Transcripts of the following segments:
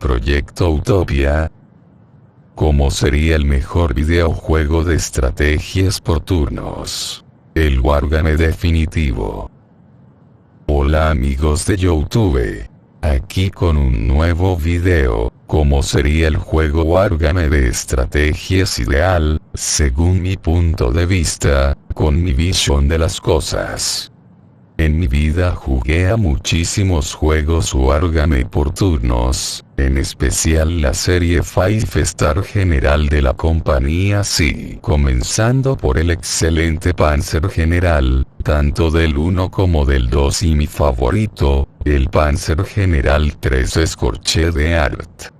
Proyecto Utopia. ¿Cómo sería el mejor videojuego de estrategias por turnos? El Wargame definitivo. Hola amigos de YouTube. Aquí con un nuevo video. ¿Cómo sería el juego Wargame de estrategias ideal, según mi punto de vista, con mi visión de las cosas? En mi vida jugué a muchísimos juegos Wargame por turnos, en especial la serie Five Star General de la compañía Sí, comenzando por el excelente Panzer General, tanto del 1 como del 2 y mi favorito, el Panzer General 3 Scorched Earth.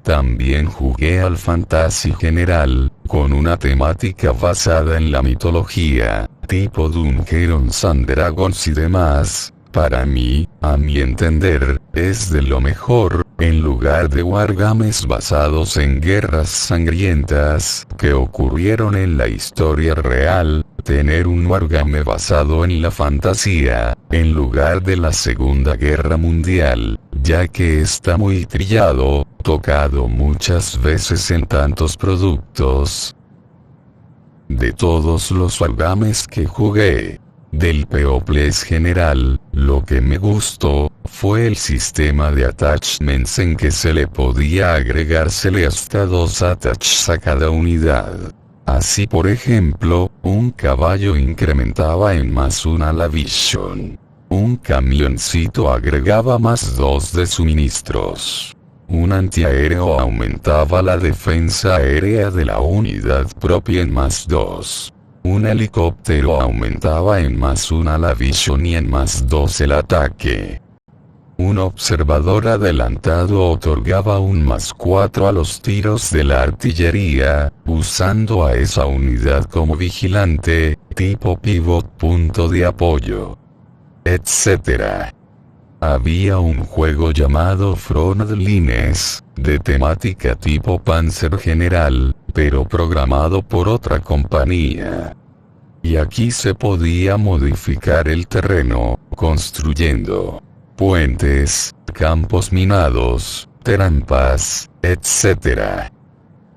También jugué al Fantasy General, con una temática basada en la mitología, tipo Dungeons and Dragons y demás. Para mí, a mi entender, es de lo mejor, en lugar de wargames basados en guerras sangrientas, que ocurrieron en la historia real, tener un wargame basado en la fantasía, en lugar de la Segunda Guerra Mundial, ya que está muy trillado, tocado muchas veces en tantos productos. De todos los wargames que jugué, del PoE general, lo que me gustó, fue el sistema de attachments en que se le podía agregársele hasta 2 attachs a cada unidad. Así por ejemplo, un caballo incrementaba en +1 la vision. Un camioncito agregaba +2 de suministros. Un antiaéreo aumentaba la defensa aérea de la unidad propia en +2. Un helicóptero aumentaba en +1 la vision y en +2 el ataque. Un observador adelantado otorgaba un +4 a los tiros de la artillería, usando a esa unidad como vigilante, tipo pivot, punto de apoyo, etc. Había un juego llamado Frontlines, de temática tipo Panzer General, pero programado por otra compañía. Y aquí se podía modificar el terreno, construyendo puentes, campos minados, trampas, etc.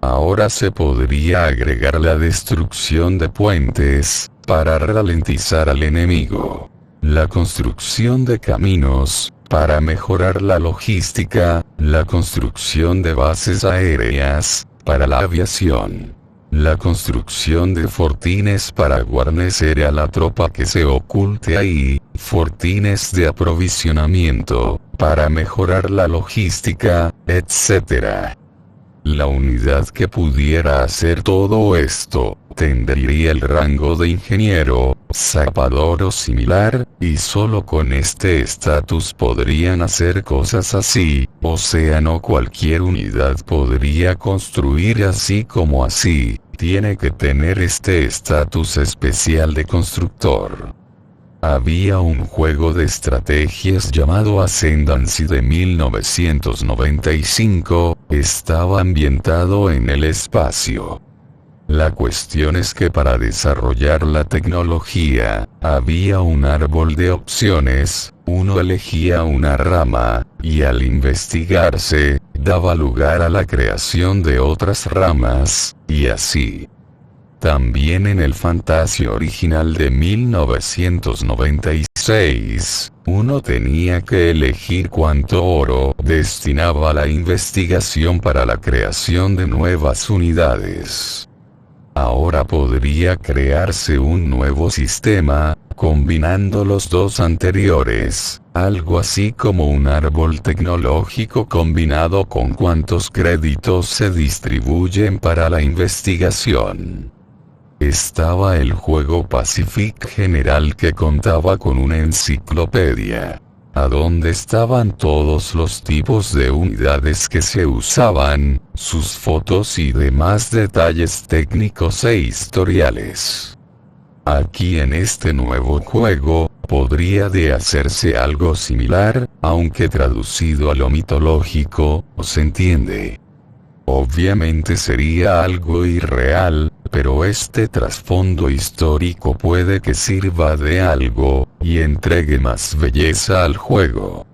Ahora se podría agregar la destrucción de puentes, para ralentizar al enemigo. La construcción de caminos, para mejorar la logística, la construcción de bases aéreas, para la aviación. La construcción de fortines para guarnecer a la tropa que se oculte ahí, fortines de aprovisionamiento, para mejorar la logística, etc. La unidad que pudiera hacer todo esto, tendría el rango de ingeniero, zapador o similar, y solo con este estatus podrían hacer cosas así, o sea, no cualquier unidad podría construir así como así, tiene que tener este estatus especial de constructor. Había un juego de estrategias llamado Ascendancy de 1995, estaba ambientado en el espacio. La cuestión es que para desarrollar la tecnología, había un árbol de opciones, uno elegía una rama, y al investigarse, daba lugar a la creación de otras ramas, y así. También en el Fantasy original de 1996, uno tenía que elegir cuánto oro destinaba a la investigación para la creación de nuevas unidades. Ahora podría crearse un nuevo sistema, combinando los dos anteriores, algo así como un árbol tecnológico combinado con cuántos créditos se distribuyen para la investigación. Estaba el juego Pacific General que contaba con una enciclopedia, a donde estaban todos los tipos de unidades que se usaban, sus fotos y demás detalles técnicos e historiales. Aquí en este nuevo juego, podría de hacerse algo similar, aunque traducido a lo mitológico, ¿se entiende? Obviamente sería algo irreal, pero este trasfondo histórico puede que sirva de algo, y entregue más belleza al juego.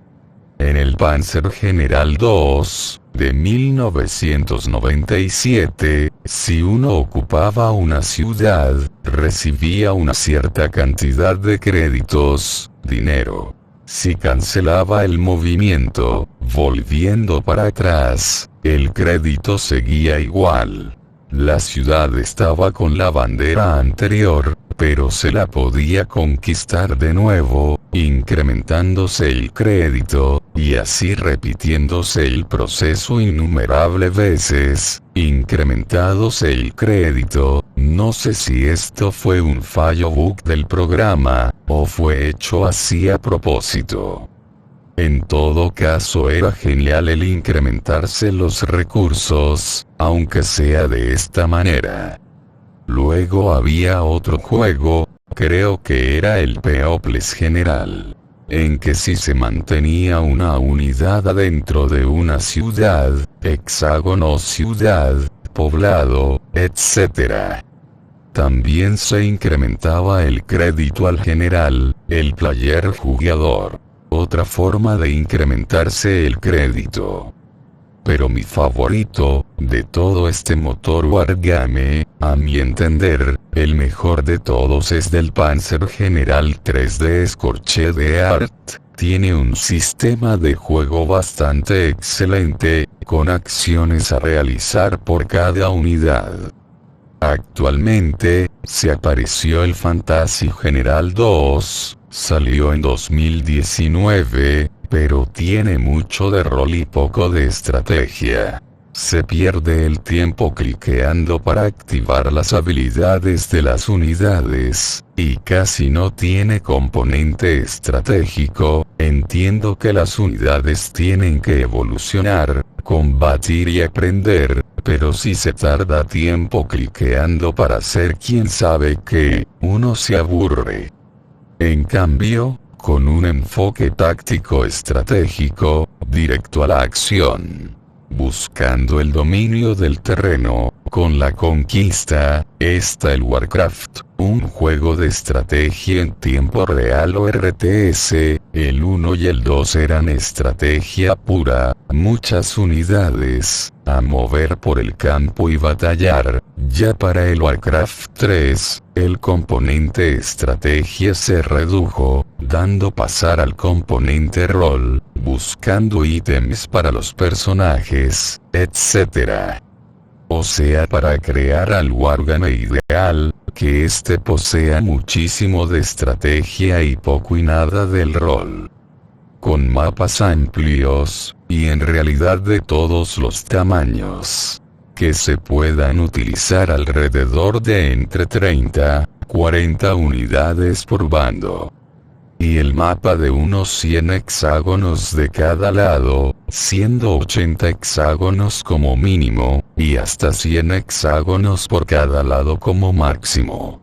En el Panzer General II, de 1997, si uno ocupaba una ciudad, recibía una cierta cantidad de créditos, dinero. Si cancelaba el movimiento, volviendo para atrás, el crédito seguía igual. La ciudad estaba con la bandera anterior, pero se la podía conquistar de nuevo, incrementándose el crédito, y así repitiéndose el proceso innumerables veces, incrementándose el crédito. No sé si esto fue un fallo bug del programa, o fue hecho así a propósito. En todo caso era genial el incrementarse los recursos, aunque sea de esta manera. Luego había otro juego, creo que era el Peoples General, en que si se mantenía una unidad adentro de una ciudad, hexágono ciudad, poblado, etc. También se incrementaba el crédito al general, el player jugador. Otra forma de incrementarse el crédito. Pero mi favorito, de todo este motor Wargame, a mi entender, el mejor de todos es del Panzer General 3D Scorched Earth. Tiene un sistema de juego bastante excelente, con acciones a realizar por cada unidad. Actualmente, se apareció el Fantasy General 2, salió en 2019, pero tiene mucho de rol y poco de estrategia. Se pierde el tiempo cliqueando para activar las habilidades de las unidades, y casi no tiene componente estratégico. Entiendo que las unidades tienen que evolucionar, combatir y aprender, pero si se tarda tiempo cliqueando para hacer quién sabe qué, uno se aburre. En cambio, con un enfoque táctico estratégico, directo a la acción, buscando el dominio del terreno, con la conquista, está el Warcraft, un juego de estrategia en tiempo real o RTS. El 1 y el 2 eran estrategia pura, muchas unidades, a mover por el campo y batallar. Ya para el Warcraft 3, el componente estrategia se redujo, dando pasar al componente rol, buscando ítems para los personajes, etc. O sea, para crear al Wargame ideal, que este posea muchísimo de estrategia y poco y nada del rol. Con mapas amplios, y en realidad de todos los tamaños, que se puedan utilizar alrededor de entre 30, 40 unidades por bando. Y el mapa de unos 100 hexágonos de cada lado, siendo 80 hexágonos como mínimo, y hasta 100 hexágonos por cada lado como máximo.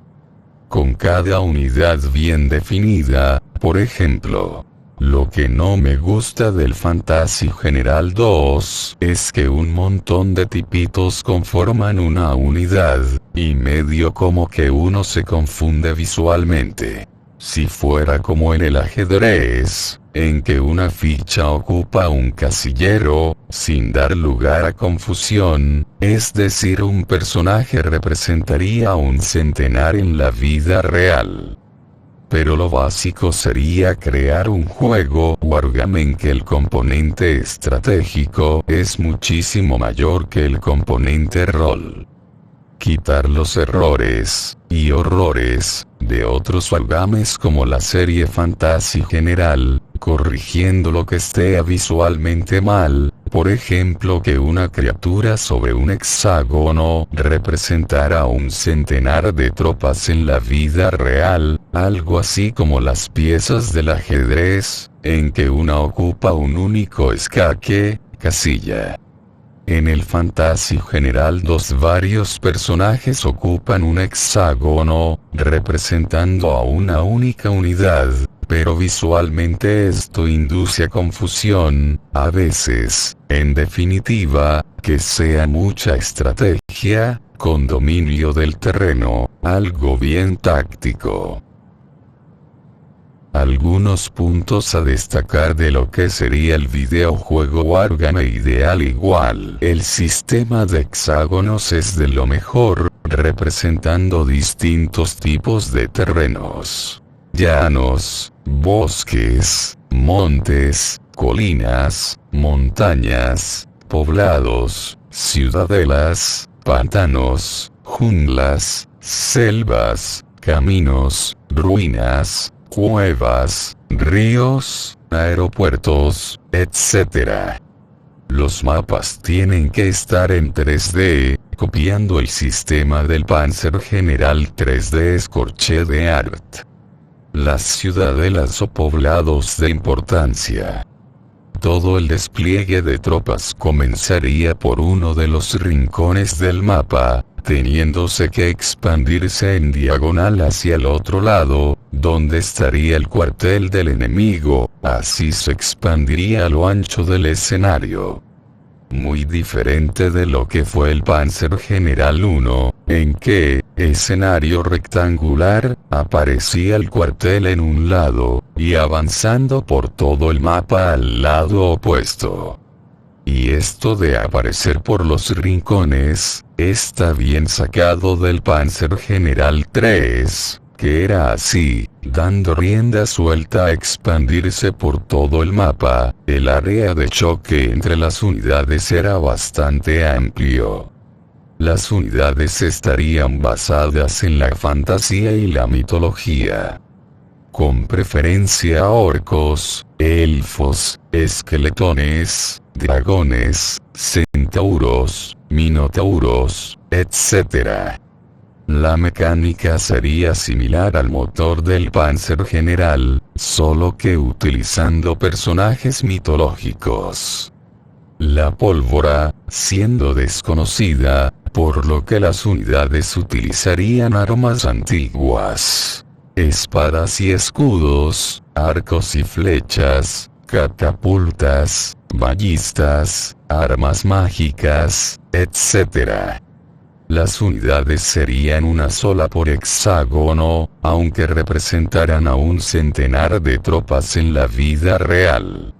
Con cada unidad bien definida, por ejemplo. Lo que no me gusta del Fantasy General 2 es que un montón de tipitos conforman una unidad, y medio como que uno se confunde visualmente. Si fuera como en el ajedrez, en que una ficha ocupa un casillero, sin dar lugar a confusión, es decir, un personaje representaría a un centenar en la vida real. Pero lo básico sería crear un juego Wargame en que el componente estratégico es muchísimo mayor que el componente rol. Quitar los errores y horrores de otros Wargames como la serie Fantasy General, corrigiendo lo que esté visualmente mal. Por ejemplo, que una criatura sobre un hexágono representara a un centenar de tropas en la vida real, algo así como las piezas del ajedrez, en que una ocupa un único escaque, casilla. En el Fantasy General 2 varios personajes ocupan un hexágono, representando a una única unidad, pero visualmente esto induce a confusión, a veces. En definitiva, que sea mucha estrategia, con dominio del terreno, algo bien táctico. Algunos puntos a destacar de lo que sería el videojuego Wargame ideal. Igual, el sistema de hexágonos es de lo mejor, representando distintos tipos de terrenos. Llanos, bosques, montes, colinas, montañas, poblados, ciudadelas, pantanos, junglas, selvas, caminos, ruinas, cuevas, ríos, aeropuertos, etc. Los mapas tienen que estar en 3D, copiando el sistema del Panzer General 3D Scorched Earth. Las ciudadelas o poblados de importancia. Todo el despliegue de tropas comenzaría por uno de los rincones del mapa, teniéndose que expandirse en diagonal hacia el otro lado, donde estaría el cuartel del enemigo, así se expandiría a lo ancho del escenario. Muy diferente de lo que fue el Panzer General 1, en que, escenario rectangular, aparecía el cuartel en un lado, y avanzando por todo el mapa al lado opuesto. Y esto de aparecer por los rincones, está bien sacado del Panzer General 3, que era así, dando rienda suelta a expandirse por todo el mapa. El área de choque entre las unidades era bastante amplio. Las unidades estarían basadas en la fantasía y la mitología, con preferencia a orcos, elfos, esqueletones, dragones, centauros, minotauros, etc. La mecánica sería similar al motor del Panzer General, solo que utilizando personajes mitológicos. La pólvora, siendo desconocida, por lo que las unidades utilizarían armas antiguas. Espadas y escudos, arcos y flechas, catapultas, ballistas, armas mágicas, etc. Las unidades serían una sola por hexágono, aunque representaran a un centenar de tropas en la vida real.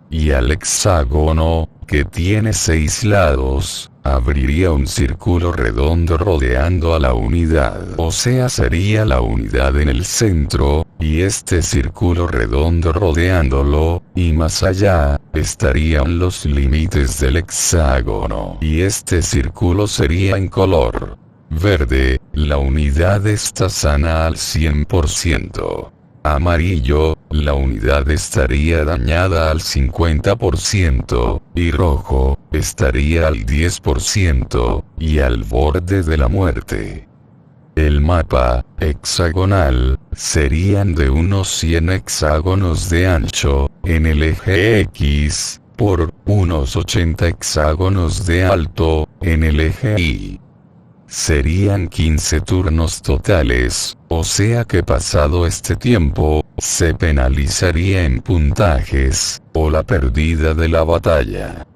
Y al hexágono, que tiene 6 lados, abriría un círculo redondo rodeando a la unidad. O sea, sería la unidad en el centro, y este círculo redondo rodeándolo, y más allá, estarían los límites del hexágono. Y este círculo sería en color verde, la unidad está sana al 100%. Amarillo, la unidad estaría dañada al 50%, y rojo, estaría al 10%, y al borde de la muerte. El mapa, hexagonal, serían de unos 100 hexágonos de ancho, en el eje X, por unos 80 hexágonos de alto, en el eje Y. Serían 15 turnos totales, o sea que pasado este tiempo, se penalizaría en puntajes, o la pérdida de la batalla.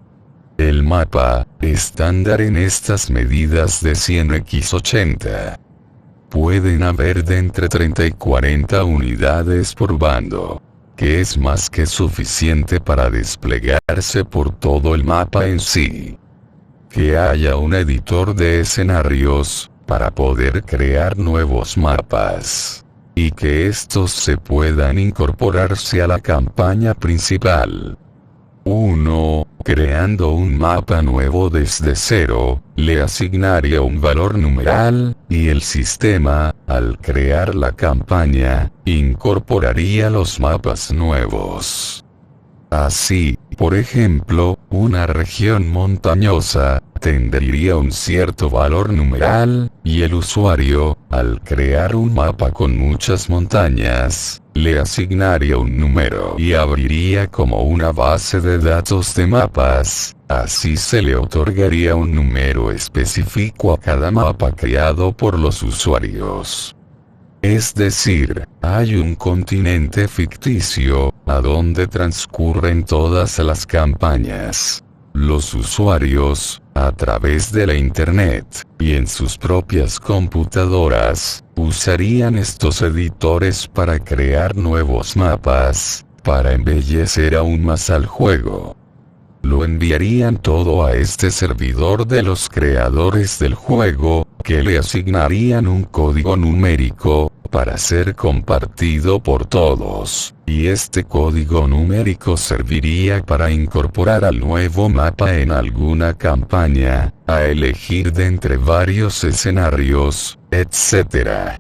El mapa, estándar en estas medidas de 100x80. Pueden haber de entre 30 y 40 unidades por bando, que es más que suficiente para desplegarse por todo el mapa en sí. Que haya un editor de escenarios, para poder crear nuevos mapas. Y que estos se puedan incorporarse a la campaña principal. 1. Creando un mapa nuevo desde cero, le asignaría un valor numeral, y el sistema, al crear la campaña, incorporaría los mapas nuevos. Así, por ejemplo, una región montañosa, tendría un cierto valor numeral, y el usuario, al crear un mapa con muchas montañas, le asignaría un número y abriría como una base de datos de mapas, así se le otorgaría un número específico a cada mapa creado por los usuarios. Es decir, hay un continente ficticio, a donde transcurren todas las campañas. Los usuarios, a través de la internet, y en sus propias computadoras, usarían estos editores para crear nuevos mapas, para embellecer aún más al juego. Lo enviarían todo a este servidor de los creadores del juego, que le asignarían un código numérico, para ser compartido por todos, y este código numérico serviría para incorporar al nuevo mapa en alguna campaña, a elegir de entre varios escenarios, etc.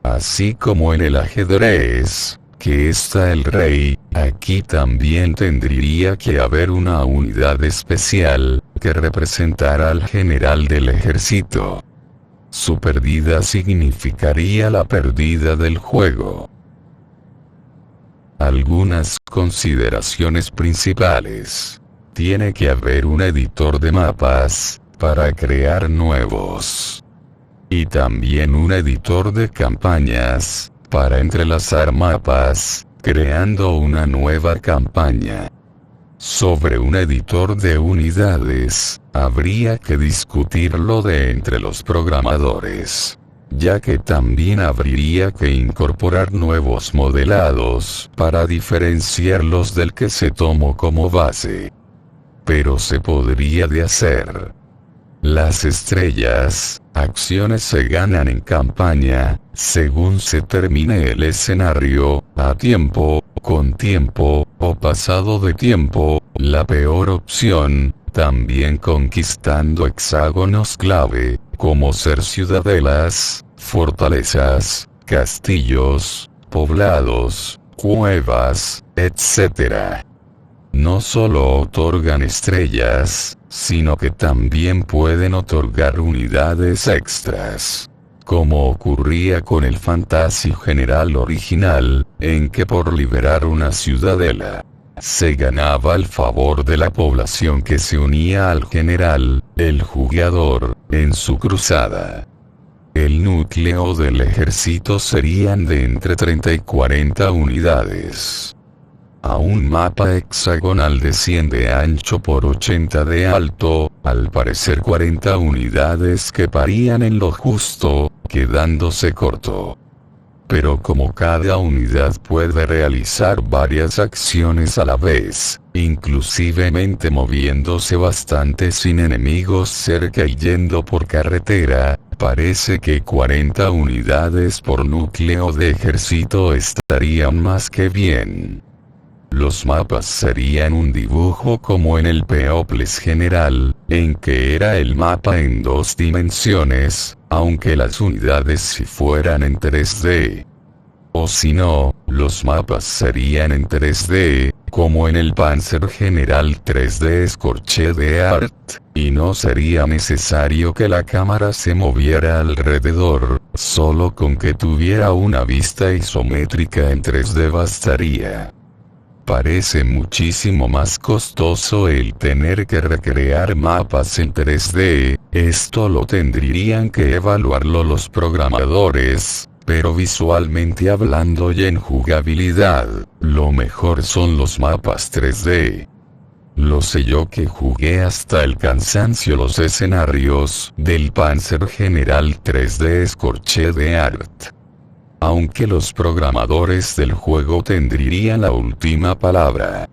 Así como en el ajedrez, que está el rey, aquí también tendría que haber una unidad especial, que representara al general del ejército. Su pérdida significaría la pérdida del juego. Algunas consideraciones principales. Tiene que haber un editor de mapas, para crear nuevos. Y también un editor de campañas, para entrelazar mapas, creando una nueva campaña. Sobre un editor de unidades, habría que discutirlo de entre los programadores, ya que también habría que incorporar nuevos modelados para diferenciarlos del que se tomó como base. Pero se podría de hacer. Las estrellas, acciones se ganan en campaña, según se termine el escenario, a tiempo, con tiempo, o pasado de tiempo, la peor opción, también conquistando hexágonos clave, como ser ciudadelas, fortalezas, castillos, poblados, cuevas, etc. No solo otorgan estrellas, sino que también pueden otorgar unidades extras. Como ocurría con el Fantasy General original, en que por liberar una ciudadela, se ganaba el favor de la población que se unía al general, el jugador, en su cruzada. El núcleo del ejército serían de entre 30 y 40 unidades. A un mapa hexagonal de 100 de ancho por 80 de alto, al parecer 40 unidades queparían en lo justo, quedándose corto. Pero como cada unidad puede realizar varias acciones a la vez, inclusivemente moviéndose bastante sin enemigos cerca y yendo por carretera, parece que 40 unidades por núcleo de ejército estarían más que bien. Los mapas serían un dibujo como en el Peoples General, en que era el mapa en 2 dimensiones, aunque las unidades si fueran en 3D. O si no, los mapas serían en 3D, como en el Panzer General 3D Scorched Art, y no sería necesario que la cámara se moviera alrededor, solo con que tuviera una vista isométrica en 3D bastaría. Parece muchísimo más costoso el tener que recrear mapas en 3D, esto lo tendrían que evaluarlo los programadores, pero visualmente hablando y en jugabilidad, lo mejor son los mapas 3D. Lo sé yo que jugué hasta el cansancio los escenarios del Panzer General 3D Scorched Art. Aunque los programadores del juego tendrían la última palabra.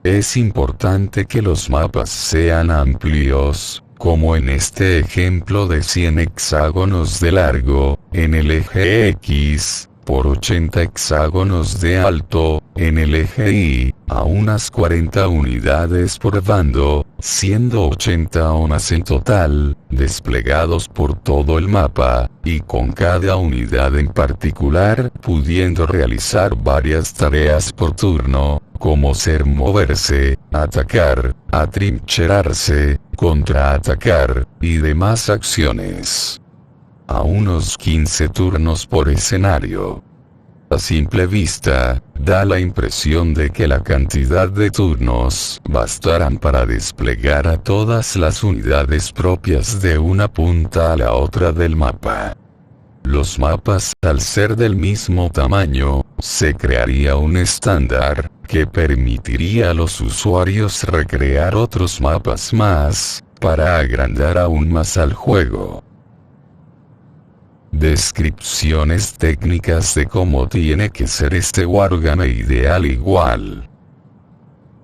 Es importante que los mapas sean amplios, como en este ejemplo de 100 hexágonos de largo, en el eje X, por 80 hexágonos de alto, en el eje Y, a unas 40 unidades por bando, siendo 80 o más en total, desplegados por todo el mapa, y con cada unidad en particular pudiendo realizar varias tareas por turno, como ser moverse, atacar, atrincherarse, contraatacar, y demás acciones. A unos 15 turnos por escenario. A simple vista, da la impresión de que la cantidad de turnos bastarán para desplegar a todas las unidades propias de una punta a la otra del mapa. Los mapas, al ser del mismo tamaño, se crearía un estándar, que permitiría a los usuarios recrear otros mapas más, para agrandar aún más al juego. Descripciones técnicas de cómo tiene que ser este wargame ideal igual.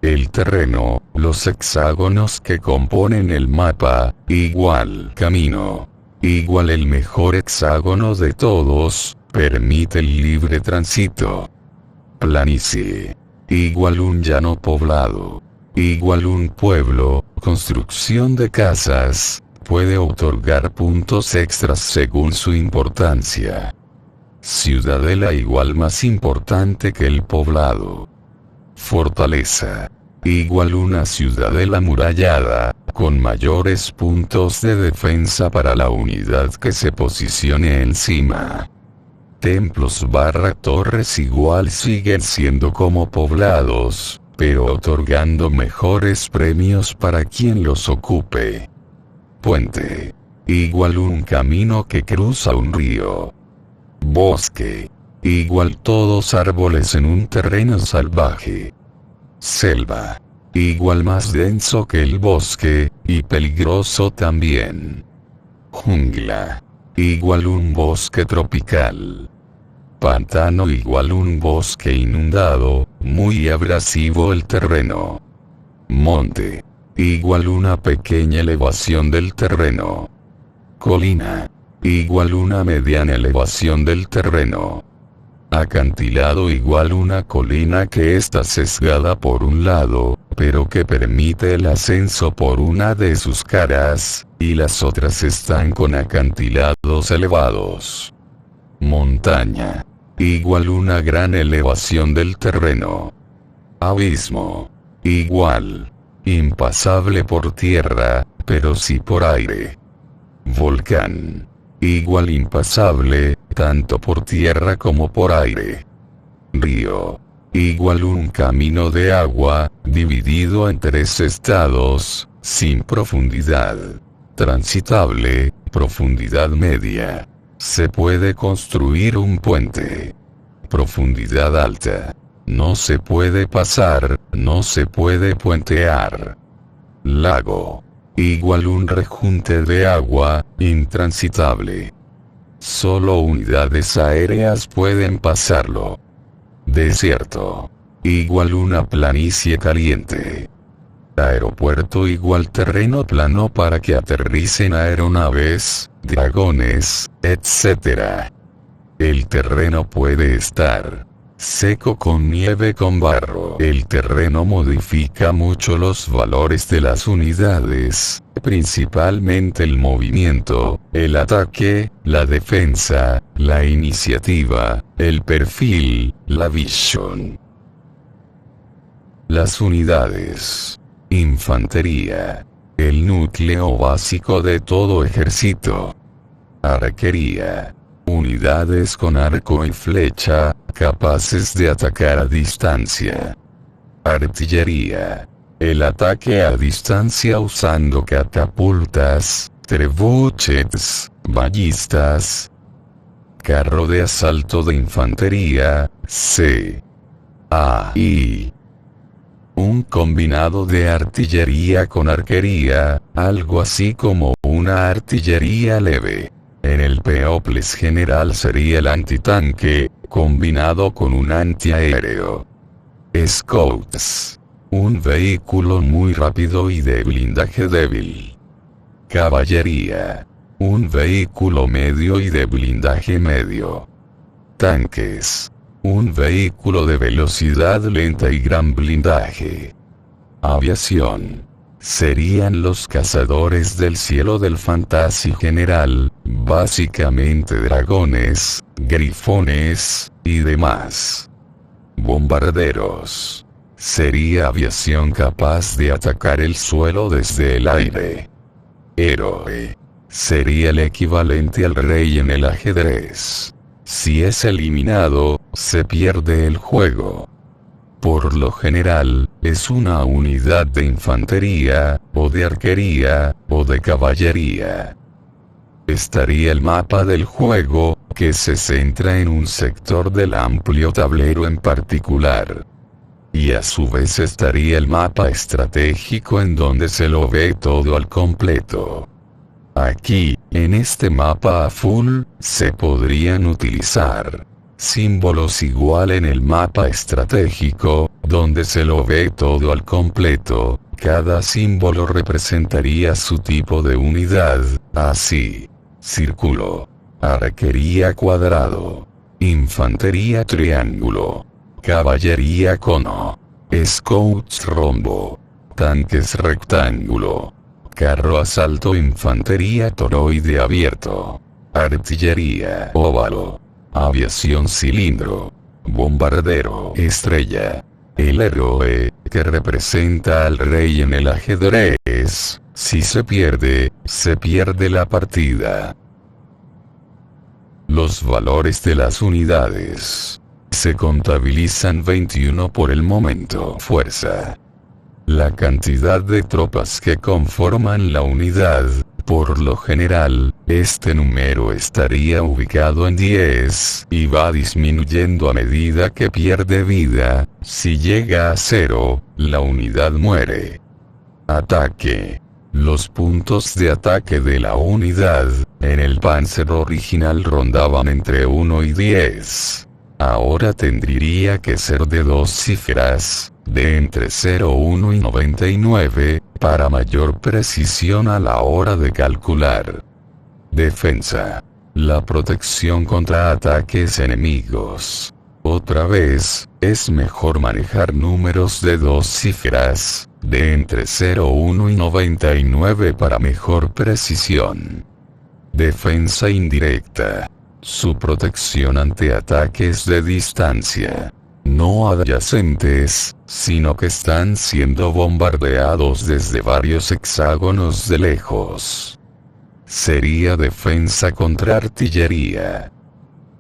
El terreno, los hexágonos que componen el mapa, igual camino. Igual el mejor hexágono de todos, permite el libre tránsito. Planicie. Igual un llano poblado. Igual un pueblo, construcción de casas, puede otorgar puntos extras según su importancia. Ciudadela igual más importante que el poblado. Fortaleza. Igual una ciudadela amurallada, con mayores puntos de defensa para la unidad que se posicione encima. Templos / torres igual siguen siendo como poblados, pero otorgando mejores premios para quien los ocupe. Puente. Igual un camino que cruza un río. Bosque. Igual todos árboles en un terreno salvaje. Selva. Igual más denso que el bosque, y peligroso también. Jungla. Igual un bosque tropical. Pantano igual un bosque inundado, muy abrasivo el terreno. Monte. Igual una pequeña elevación del terreno. Colina. Igual una mediana elevación del terreno. Acantilado igual una colina que está sesgada por un lado, pero que permite el ascenso por una de sus caras, y las otras están con acantilados elevados. Montaña. Igual una gran elevación del terreno. Abismo. Igual. Impasable por tierra, pero sí por aire. Volcán. Igual impasable, tanto por tierra como por aire. Río. Igual un camino de agua, dividido en 3 estados, sin profundidad. Transitable, profundidad media. Se puede construir un puente. Profundidad alta. No se puede pasar, no se puede puentear. Lago. Igual un rejunte de agua, intransitable. Solo unidades aéreas pueden pasarlo. Desierto. Igual una planicie caliente. Aeropuerto igual terreno plano para que aterricen aeronaves, dragones, etc. El terreno puede estar seco con nieve con barro. El terreno modifica mucho los valores de las unidades, principalmente el movimiento, el ataque, la defensa, la iniciativa, el perfil, la visión. Las unidades. Infantería. El núcleo básico de todo ejército. Arquería. Unidades con arco y flecha, capaces de atacar a distancia. Artillería. El ataque a distancia usando catapultas, trebuchets, ballistas. Carro de asalto de infantería, C.A.I. Un combinado de artillería con arquería, algo así como una artillería leve. En el Peoples general sería el antitanque, combinado con un antiaéreo. Scouts. Un vehículo muy rápido y de blindaje débil. Caballería. Un vehículo medio y de blindaje medio. Tanques. Un vehículo de velocidad lenta y gran blindaje. Aviación. Serían los cazadores del cielo del Fantasy general, básicamente dragones, grifones, y demás. Bombarderos. Sería aviación capaz de atacar el suelo desde el aire. Héroe. Sería el equivalente al rey en el ajedrez. Si es eliminado, se pierde el juego. Por lo general, es una unidad de infantería, o de arquería, o de caballería. Estaría el mapa del juego, que se centra en un sector del amplio tablero en particular. Y a su vez estaría el mapa estratégico en donde se lo ve todo al completo. Aquí, en este mapa azul, se podrían utilizar símbolos igual en el mapa estratégico, donde se lo ve todo al completo. Cada símbolo representaría su tipo de unidad, así: círculo, arquería cuadrado, infantería triángulo, caballería cono, scouts rombo, tanques rectángulo, carro asalto, infantería toroide abierto, artillería óvalo, aviación cilindro, bombardero estrella. El héroe, que representa al rey en el ajedrez, si se pierde la partida. Los valores de las unidades. Se contabilizan 21 por el momento. Fuerza. La cantidad de tropas que conforman la unidad. Por lo general, este número estaría ubicado en 10 y va disminuyendo a medida que pierde vida. Si llega a 0, la unidad muere. Ataque. Los puntos de ataque de la unidad, en el Panzer original rondaban entre 1 y 10. Ahora tendría que ser de 2 cifras, de entre 0, 1 y 99, para mayor precisión a la hora de calcular. Defensa. La protección contra ataques enemigos. Otra vez, es mejor manejar números de 2 cifras, de entre 0, 1 y 99 para mejor precisión. Defensa indirecta. Su protección ante ataques de distancia. No adyacentes, sino que están siendo bombardeados desde varios hexágonos de lejos. Sería defensa contra artillería.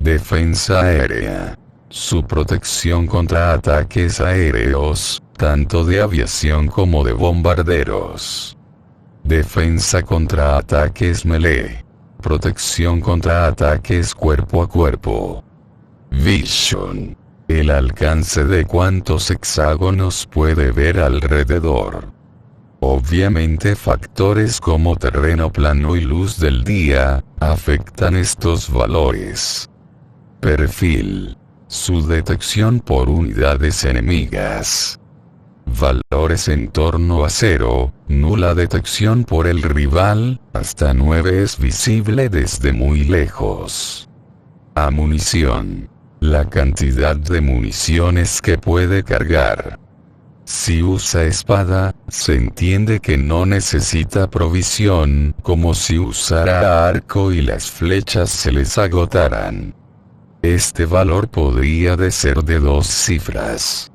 Defensa aérea. Su protección contra ataques aéreos, tanto de aviación como de bombarderos. Defensa contra ataques melee. Protección contra ataques cuerpo a cuerpo. Vision. El alcance de cuántos hexágonos puede ver alrededor. Obviamente factores como terreno plano y luz del día, afectan estos valores. Perfil. Su detección por unidades enemigas. Valores en torno a 0, nula detección por el rival, hasta 9 es visible desde muy lejos. Amunición. La cantidad de municiones que puede cargar. Si usa espada, se entiende que no necesita provisión, como si usara arco y las flechas se les agotaran. Este valor podría ser de 2 cifras.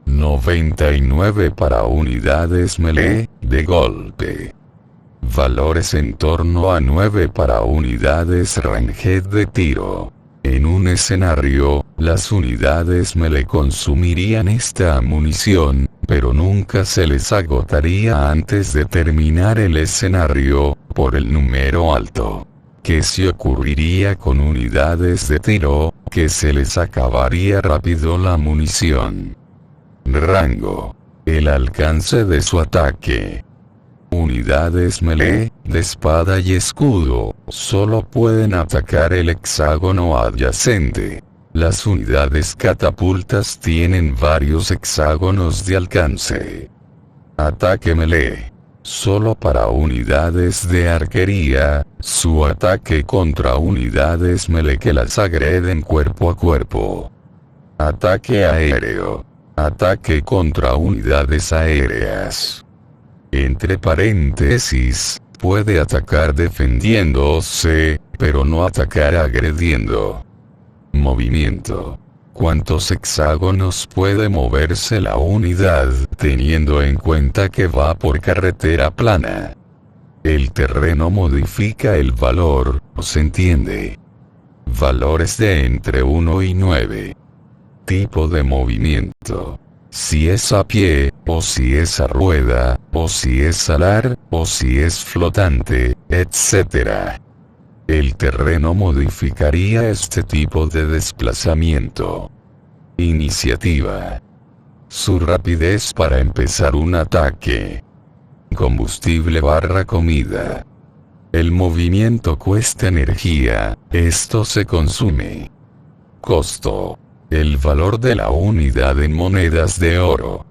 99 para unidades melee, de golpe. Valores en torno a 9 para unidades ranged de tiro. En un escenario, las unidades melee consumirían esta munición, pero nunca se les agotaría antes de terminar el escenario, por el número alto. ¿Qué se ocurriría con unidades de tiro? Que se les acabaría rápido la munición. Rango. El alcance de su ataque. Unidades melee, de espada y escudo, solo pueden atacar el hexágono adyacente. Las unidades catapultas tienen varios hexágonos de alcance. Ataque melee. Solo para unidades de arquería, su ataque contra unidades melee que las agreden cuerpo a cuerpo. Ataque aéreo. Ataque contra unidades aéreas. Entre paréntesis, puede atacar defendiéndose, pero no atacar agrediendo. Movimiento. ¿Cuántos hexágonos puede moverse la unidad, teniendo en cuenta que va por carretera plana? El terreno modifica el valor, ¿se entiende? Valores de entre 1 y 9. Tipo de movimiento. Si es a pie, o si es a rueda, o si es alar, o si es flotante, etc. El terreno modificaría este tipo de desplazamiento. Iniciativa. Su rapidez para empezar un ataque. Combustible / comida. El movimiento cuesta energía, esto se consume. Costo. El valor de la unidad en monedas de oro.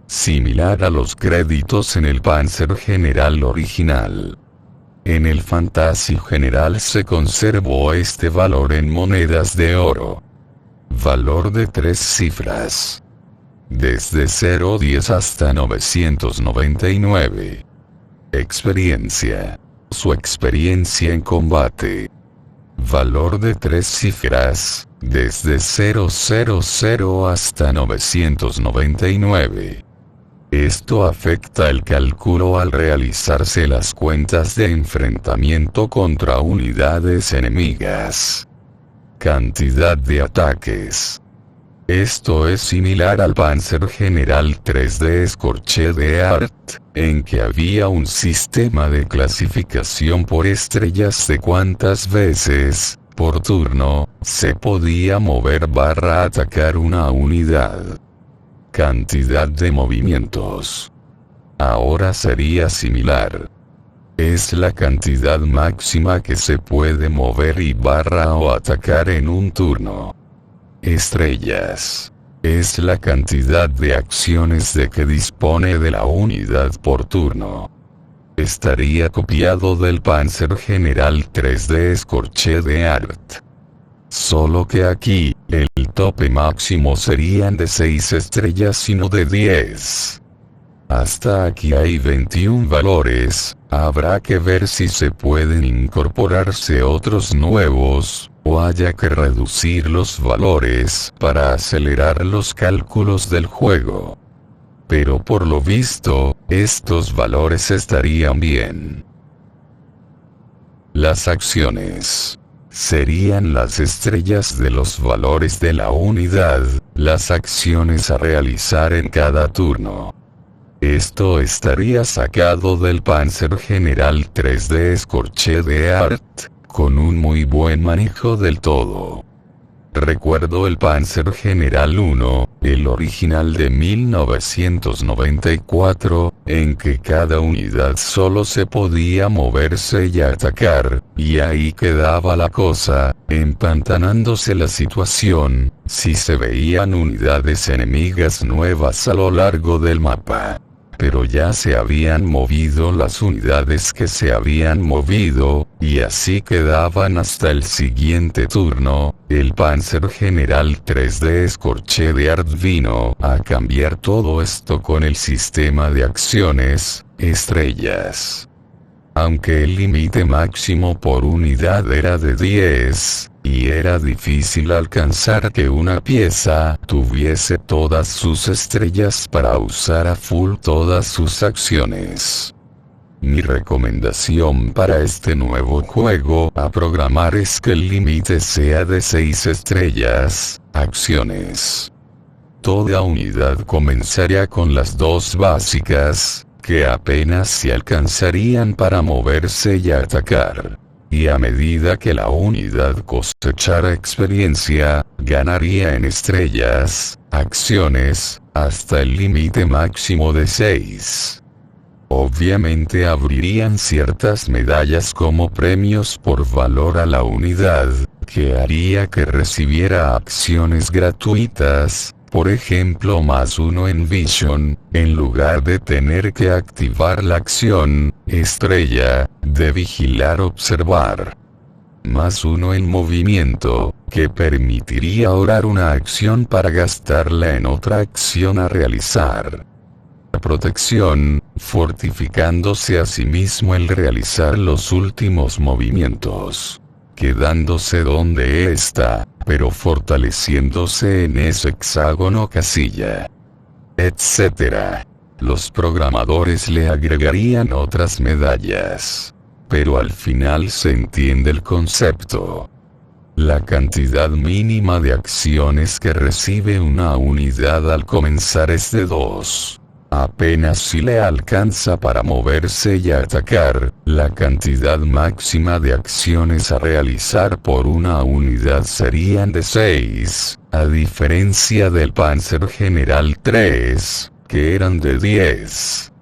Similar a los créditos en el Panzer General original. En el Fantasy General se conservó este valor en monedas de oro. Valor de 3 cifras. Desde 010 hasta 999. Experiencia. Su experiencia en combate. Valor de 3 cifras, desde 000 hasta 999. Esto afecta el cálculo al realizarse las cuentas de enfrentamiento contra unidades enemigas. Cantidad de ataques. Esto es similar al Panzer General 3 de Escorche de Art, en que había un sistema de clasificación por estrellas de cuántas veces, por turno, se podía mover / atacar una unidad. Cantidad de movimientos. Ahora sería similar. Es la cantidad máxima que se puede mover y / o atacar en un turno. Estrellas. Es la cantidad de acciones de que dispone de la unidad por turno. Estaría copiado del Panzer General 3 de Escorche de Art. Solo que aquí, el tope máximo serían de 6 estrellas y no de 10. Hasta aquí hay 21 valores, habrá que ver si se pueden incorporarse otros nuevos, o haya que reducir los valores para acelerar los cálculos del juego. Pero por lo visto, estos valores estarían bien. Las acciones. Serían las estrellas de los valores de la unidad, las acciones a realizar en cada turno. Esto estaría sacado del Panzer General 3 de Escorche de Art, con un muy buen manejo del todo. Recuerdo el Panzer General 1, el original de 1994, en que cada unidad solo se podía moverse y atacar, y ahí quedaba la cosa, empantanándose la situación, si se veían unidades enemigas nuevas a lo largo del mapa. Pero ya se habían movido las unidades que se habían movido, y así quedaban hasta el siguiente turno. El Panzer General 3 de Escorche de Art vino a cambiar todo esto con el sistema de acciones, estrellas. Aunque el límite máximo por unidad era de 10, y era difícil alcanzar que una pieza tuviese todas sus estrellas para usar a full todas sus acciones. Mi recomendación para este nuevo juego a programar es que el límite sea de 6 estrellas, acciones. Toda unidad comenzaría con las 2 básicas, que apenas se alcanzarían para moverse y atacar. Y a medida que la unidad cosechara experiencia, ganaría en estrellas, acciones, hasta el límite máximo de 6. Obviamente abrirían ciertas medallas como premios por valor a la unidad, que haría que recibiera acciones gratuitas, por ejemplo +1 en Vision, en lugar de tener que activar la acción, estrella, de vigilar observar. +1 en movimiento, que permitiría ahorrar una acción para gastarla en otra acción a realizar. Protección, fortificándose a sí mismo el realizar los últimos movimientos. Quedándose donde está, pero fortaleciéndose en ese hexágono casilla. Etc. Los programadores le agregarían otras medallas. Pero al final se entiende el concepto. La cantidad mínima de acciones que recibe una unidad al comenzar es de 2. Apenas si le alcanza para moverse y atacar, la cantidad máxima de acciones a realizar por una unidad serían de 6, a diferencia del Panzer General 3, que eran de 10.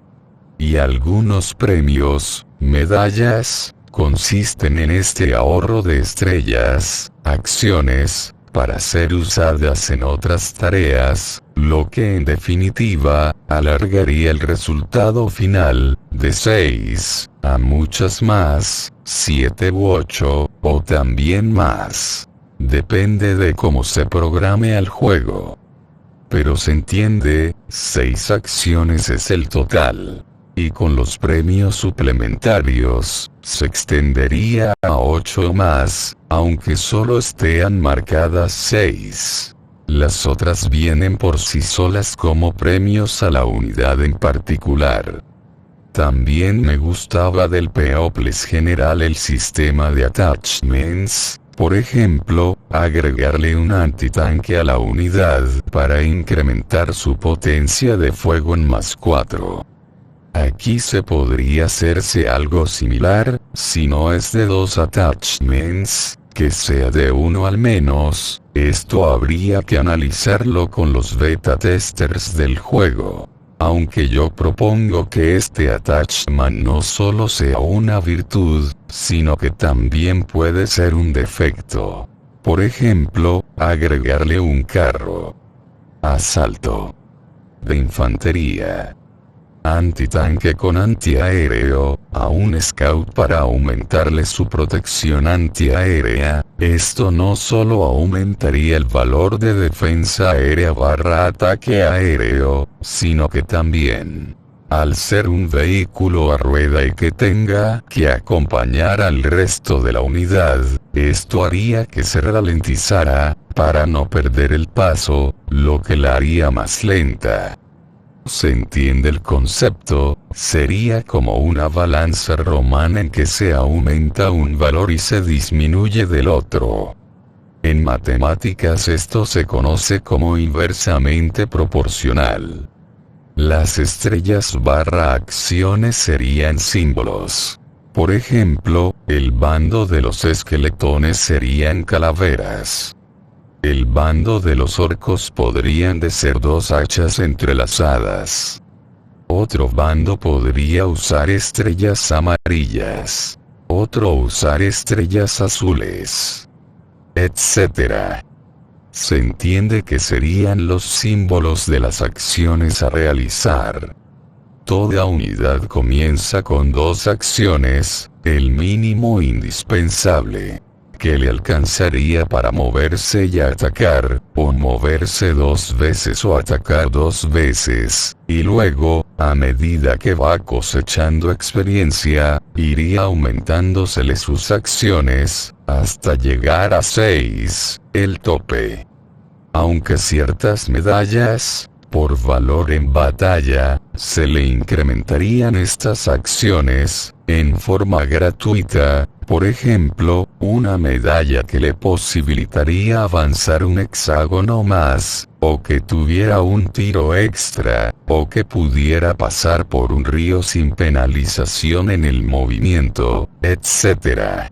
Y algunos premios, medallas, consisten en este ahorro de estrellas, acciones, para ser usadas en otras tareas, lo que en definitiva, alargaría el resultado final, de 6, a muchas más, 7 u 8, o también más. Depende de cómo se programe al juego. Pero se entiende, 6 acciones es el total. Y con los premios suplementarios, se extendería a 8 o más, aunque solo estén marcadas 6. Las otras vienen por sí solas como premios a la unidad en particular. También me gustaba del Peoples General el sistema de attachments. Por ejemplo, agregarle un antitanque a la unidad para incrementar su potencia de fuego en +4. Aquí se podría hacerse algo similar, si no es de 2 attachments, que sea de 1 al menos. Esto habría que analizarlo con los beta testers del juego. Aunque yo propongo que este attachment no solo sea una virtud, sino que también puede ser un defecto. Por ejemplo, agregarle un carro. Asalto. De infantería. Antitanque con antiaéreo, a un scout para aumentarle su protección antiaérea. Esto no solo aumentaría el valor de defensa aérea / ataque aéreo, sino que también, al ser un vehículo a rueda y que tenga que acompañar al resto de la unidad, esto haría que se ralentizara, para no perder el paso, lo que la haría más lenta. ¿Se entiende el concepto? Sería como una balanza romana en que se aumenta un valor y se disminuye del otro. En matemáticas esto se conoce como inversamente proporcional. Las estrellas / acciones serían símbolos. Por ejemplo, el bando de los esqueletones serían calaveras. El bando de los orcos podrían de ser 2 hachas entrelazadas. Otro bando podría usar estrellas amarillas. Otro usar estrellas azules. Etc. Se entiende que serían los símbolos de las acciones a realizar. Toda unidad comienza con 2 acciones, el mínimo indispensable, que le alcanzaría para moverse y atacar, o moverse 2 veces o atacar 2 veces, y luego, a medida que va cosechando experiencia, iría aumentándosele sus acciones, hasta llegar a 6, el tope. Aunque ciertas medallas, por valor en batalla, se le incrementarían estas acciones, en forma gratuita. Por ejemplo, una medalla que le posibilitaría avanzar un hexágono más, o que tuviera un tiro extra, o que pudiera pasar por un río sin penalización en el movimiento, etc.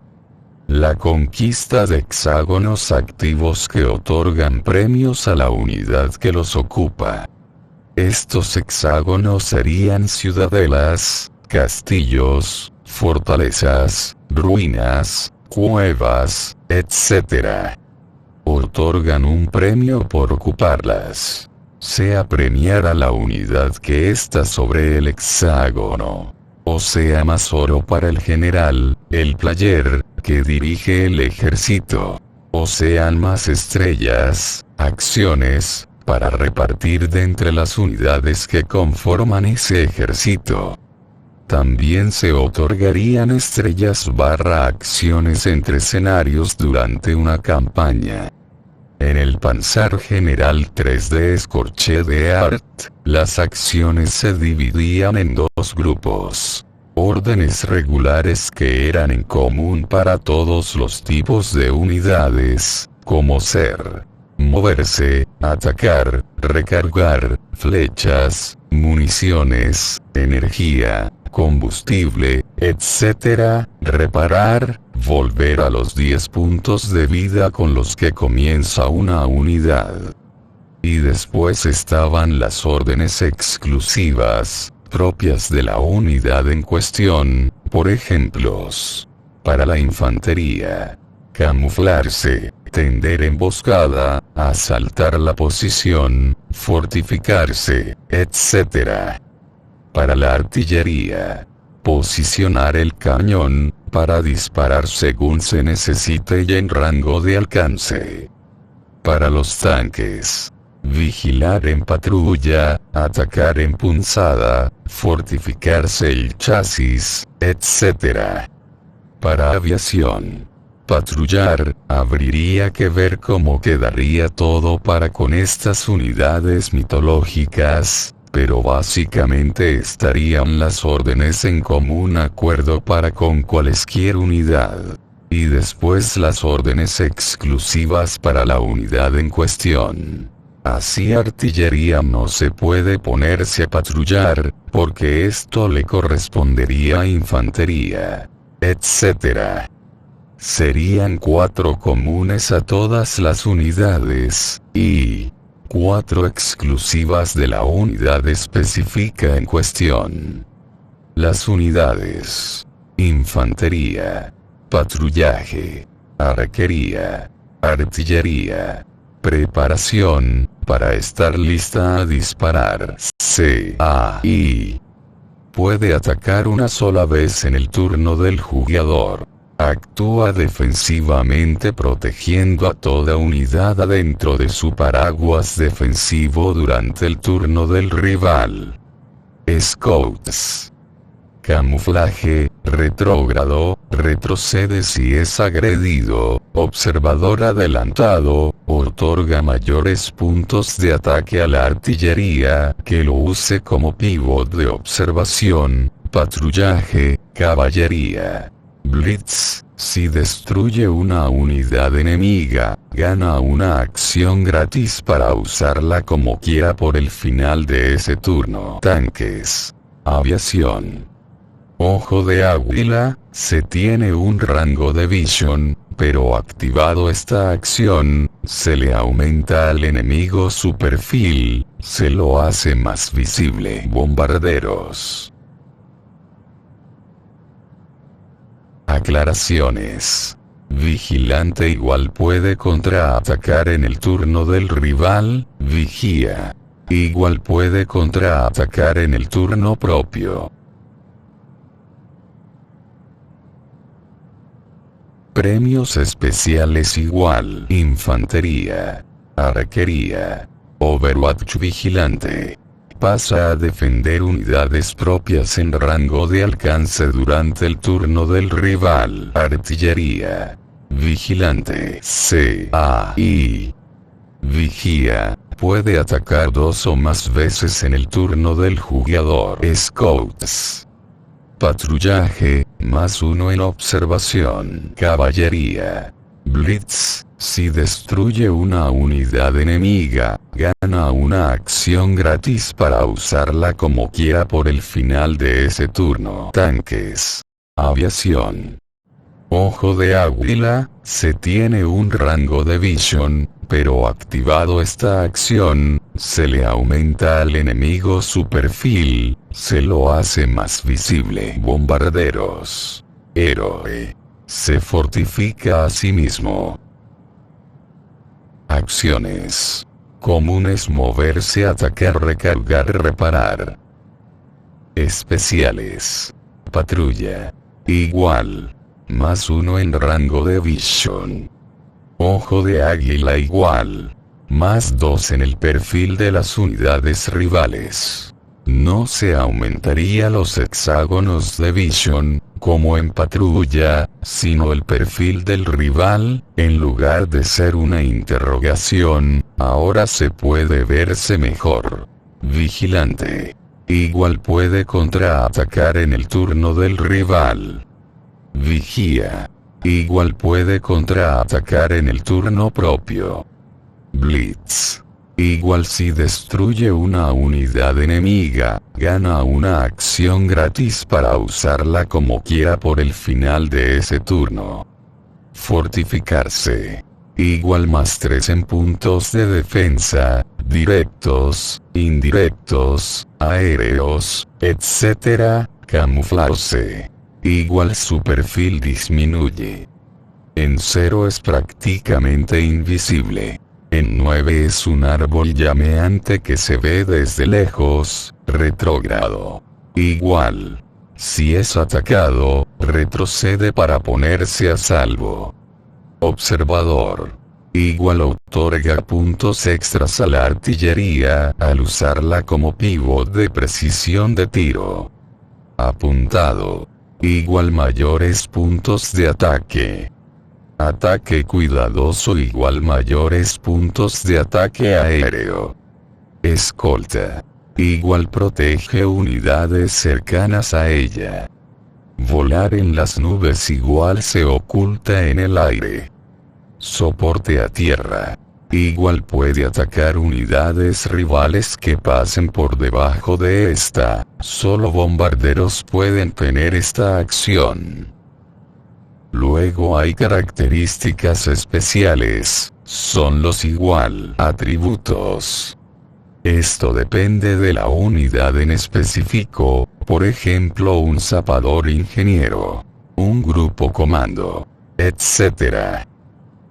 La conquista de hexágonos activos que otorgan premios a la unidad que los ocupa. Estos hexágonos serían ciudadelas, castillos, fortalezas, ruinas, cuevas, etc. Otorgan un premio por ocuparlas. Sea premiar a la unidad que está sobre el hexágono. O sea más oro para el general, el player, que dirige el ejército. O sean más estrellas, acciones, para repartir de entre las unidades que conforman ese ejército. También se otorgarían estrellas / acciones entre escenarios durante una campaña. En el Panzer General 3D Scorched Earth, las acciones se dividían en 2 grupos. Órdenes regulares que eran en común para todos los tipos de unidades, como ser, moverse, atacar, recargar, flechas, municiones, energía, combustible, etc., reparar, volver a los 10 puntos de vida con los que comienza una unidad. Y después estaban las órdenes exclusivas, propias de la unidad en cuestión, por ejemplos. Para la infantería, camuflarse, tender emboscada, asaltar la posición, fortificarse, etc. Para la artillería, posicionar el cañón, para disparar según se necesite y en rango de alcance. Para los tanques, vigilar en patrulla, atacar en punzada, fortificarse el chasis, etc. Para aviación, patrullar, habría que ver cómo quedaría todo para con estas unidades mitológicas, pero básicamente estarían las órdenes en común acuerdo para con cualesquier unidad. Y después las órdenes exclusivas para la unidad en cuestión. Así artillería no se puede ponerse a patrullar, porque esto le correspondería a infantería, etc. Serían 4 comunes a todas las unidades, y 4 exclusivas de la unidad específica en cuestión. Las unidades: infantería, patrullaje, arquería, artillería, preparación, para estar lista a disparar, CAI. Puede atacar una sola vez en el turno del jugador. Actúa defensivamente protegiendo a toda unidad adentro de su paraguas defensivo durante el turno del rival. Scouts. Camuflaje, retrógrado, retrocede si es agredido, observador adelantado, otorga mayores puntos de ataque a la artillería, que lo use como pívot de observación, patrullaje, caballería. Blitz, si destruye una unidad enemiga, gana una acción gratis para usarla como quiera por el final de ese turno. Tanques. Aviación. Ojo de águila, se tiene un rango de vision, pero activado esta acción, se le aumenta al enemigo su perfil, se lo hace más visible. Bombarderos. Aclaraciones. Vigilante igual puede contraatacar en el turno del rival, vigía. Igual puede contraatacar en el turno propio. Premios especiales igual. Infantería. Arquería. Overwatch vigilante. Pasa a defender unidades propias en rango de alcance durante el turno del rival. Artillería. Vigilante. CAI. Vigía. Puede atacar 2 o más veces en el turno del jugador. Scouts. Patrullaje, +1 en observación. Caballería. Blitz, si destruye una unidad enemiga, gana una acción gratis para usarla como quiera por el final de ese turno. Tanques. Aviación. Ojo de águila, se tiene un rango de vision, pero activado esta acción, se le aumenta al enemigo su perfil, se lo hace más visible. Bombarderos. Héroe. Se fortifica a sí mismo. Acciones. Comunes: moverse, atacar, recargar, reparar. Especiales. Patrulla. Igual. +1 en rango de vision. Ojo de águila igual. +2 en el perfil de las unidades rivales. No se aumentaría los hexágonos de vision, como en patrulla, sino el perfil del rival, en lugar de ser una interrogación, ahora se puede verse mejor. Vigilante. Igual puede contraatacar en el turno del rival. Vigía. Igual puede contraatacar en el turno propio. Blitz. Igual si destruye una unidad enemiga, gana una acción gratis para usarla como quiera por el final de ese turno. Fortificarse. Igual +3 en puntos de defensa, directos, indirectos, aéreos, etc. Camuflarse. igual su perfil disminuye. En 0 es prácticamente invisible. En 9 es un árbol llameante que se ve desde lejos, retrógrado. Igual. Si es atacado, retrocede para ponerse a salvo. Observador. Igual otorga puntos extras a la artillería al usarla como pívot de precisión de tiro. Apuntado. Igual mayores puntos de ataque. Ataque cuidadoso igual mayores puntos de ataque aéreo. Escolta. Igual protege unidades cercanas a ella. Volar en las nubes igual se oculta en el aire. Soporte a tierra. Igual puede atacar unidades rivales que pasen por debajo de esta. Solo bombarderos pueden tener esta acción. Luego hay características especiales, son los igual atributos. Esto depende de la unidad en específico, por ejemplo un zapador ingeniero, un grupo comando, etc.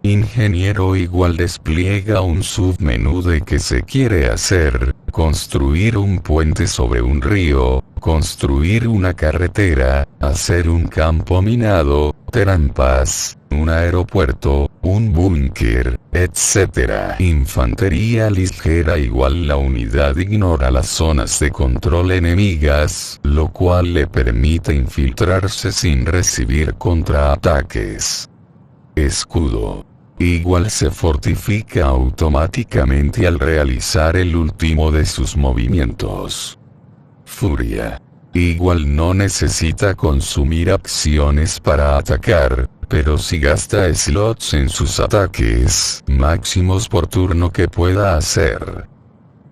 Ingeniero igual despliega un submenú de que se quiere hacer, construir un puente sobre un río, construir una carretera, hacer un campo minado, trampas, un aeropuerto, un búnker, etc. Infantería ligera igual la unidad ignora las zonas de control enemigas, lo cual le permite infiltrarse sin recibir contraataques. Escudo. Igual se fortifica automáticamente al realizar el último de sus movimientos. Furia. Igual no necesita consumir acciones para atacar, pero si gasta slots en sus ataques máximos por turno que pueda hacer.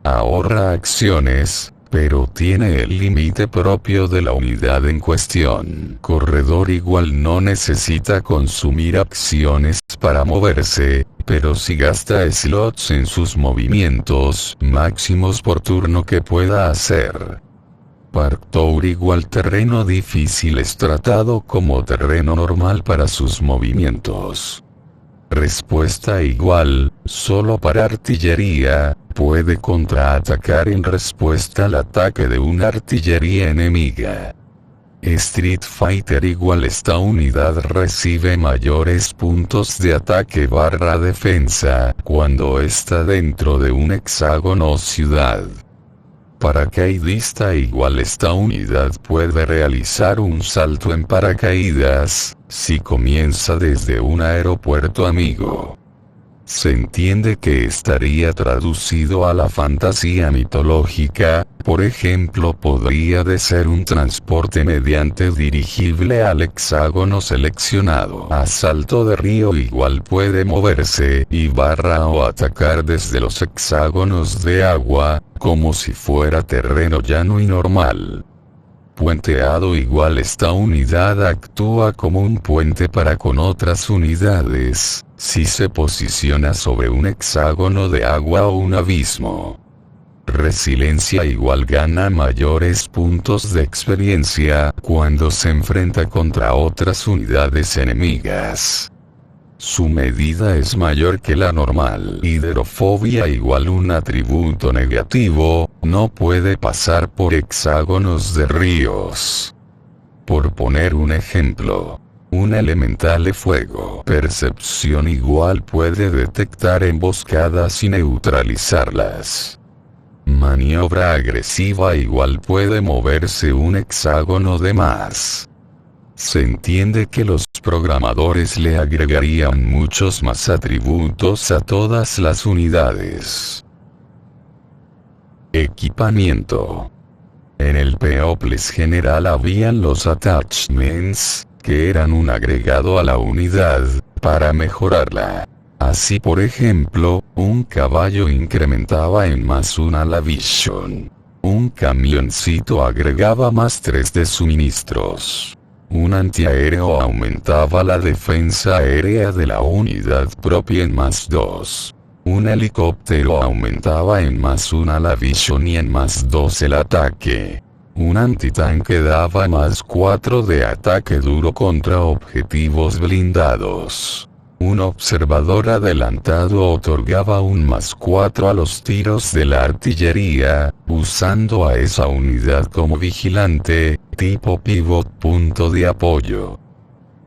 Ahorra acciones, pero tiene el límite propio de la unidad en cuestión. Corredor igual no necesita consumir acciones para moverse, pero si gasta slots en sus movimientos máximos por turno que pueda hacer. Parkour igual terreno difícil es tratado como terreno normal para sus movimientos. Respuesta igual, solo para artillería, puede contraatacar en respuesta al ataque de una artillería enemiga. Street Fighter igual esta unidad recibe mayores puntos de ataque / defensa cuando está dentro de un hexágono o ciudad. Paracaidista igual esta unidad puede realizar un salto en paracaídas, si comienza desde un aeropuerto amigo. Se entiende que estaría traducido a la fantasía mitológica, por ejemplo podría de ser un transporte mediante dirigible al hexágono seleccionado. Asalto de río igual puede moverse y / o atacar desde los hexágonos de agua, como si fuera terreno llano y normal. Puenteado igual esta unidad actúa como un puente para con otras unidades, si se posiciona sobre un hexágono de agua o un abismo. Resiliencia igual gana mayores puntos de experiencia cuando se enfrenta contra otras unidades enemigas. Su medida es mayor que la normal. Hidrofobia igual un atributo negativo, no puede pasar por hexágonos de ríos. Por poner un ejemplo, un elemental de fuego. Percepción igual puede detectar emboscadas y neutralizarlas. Maniobra agresiva igual puede moverse un hexágono de más. Se entiende que los programadores le agregarían muchos más atributos a todas las unidades. Equipamiento. En el Peoples general habían los attachments, que eran un agregado a la unidad, para mejorarla. Así por ejemplo, un caballo incrementaba en +1 la vision. Un camioncito agregaba +3 de suministros. Un antiaéreo aumentaba la defensa aérea de la unidad propia en +2. Un helicóptero aumentaba en +1 la vision y en +2 el ataque. Un antitanque daba más 4 de ataque duro contra objetivos blindados. Un observador adelantado otorgaba un más 4 a los tiros de la artillería, usando a esa unidad como vigilante, tipo pivot, punto de apoyo.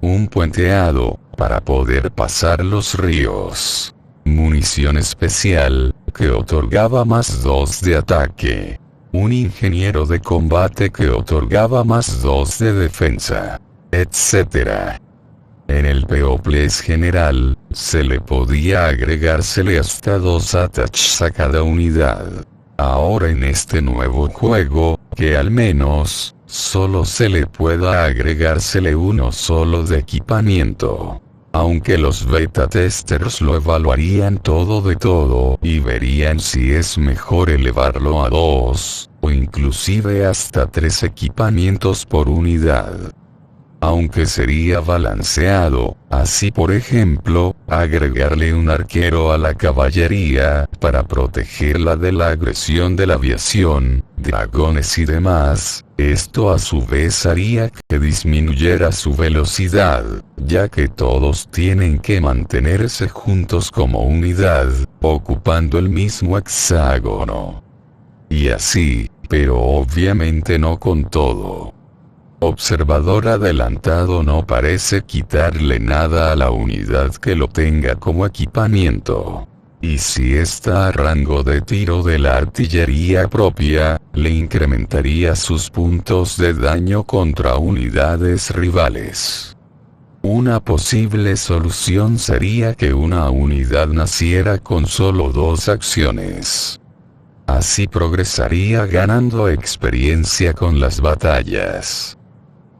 Un puenteado, para poder pasar los ríos. Munición especial, que otorgaba más 2 de ataque. Un ingeniero de combate que otorgaba más 2 de defensa, etc. En el Peoples general, se le podía agregársele hasta 2 attachs a cada unidad. Ahora en este nuevo juego, que al menos, solo se le pueda agregársele uno solo de equipamiento. Aunque los beta testers lo evaluarían todo de todo y verían si es mejor elevarlo a 2, o inclusive hasta 3 equipamientos por unidad. Aunque sería balanceado, así por ejemplo, agregarle un arquero a la caballería, para protegerla de la agresión de la aviación, dragones y demás, esto a su vez haría que disminuyera su velocidad, ya que todos tienen que mantenerse juntos como unidad, ocupando el mismo hexágono. Y así, pero obviamente no con todo. Observador adelantado no parece quitarle nada a la unidad que lo tenga como equipamiento. Y si está a rango de tiro de la artillería propia, le incrementaría sus puntos de daño contra unidades rivales. Una posible solución sería que una unidad naciera con solo 2 acciones. Así progresaría ganando experiencia con las batallas.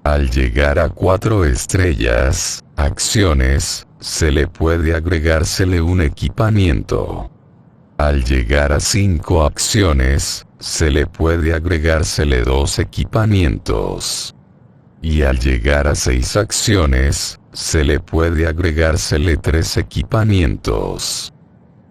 Al llegar a 4 estrellas, acciones, se le puede agregársele un equipamiento. Al llegar a 5 acciones, se le puede agregársele 2 equipamientos. Y al llegar a 6 acciones, se le puede agregársele 3 equipamientos.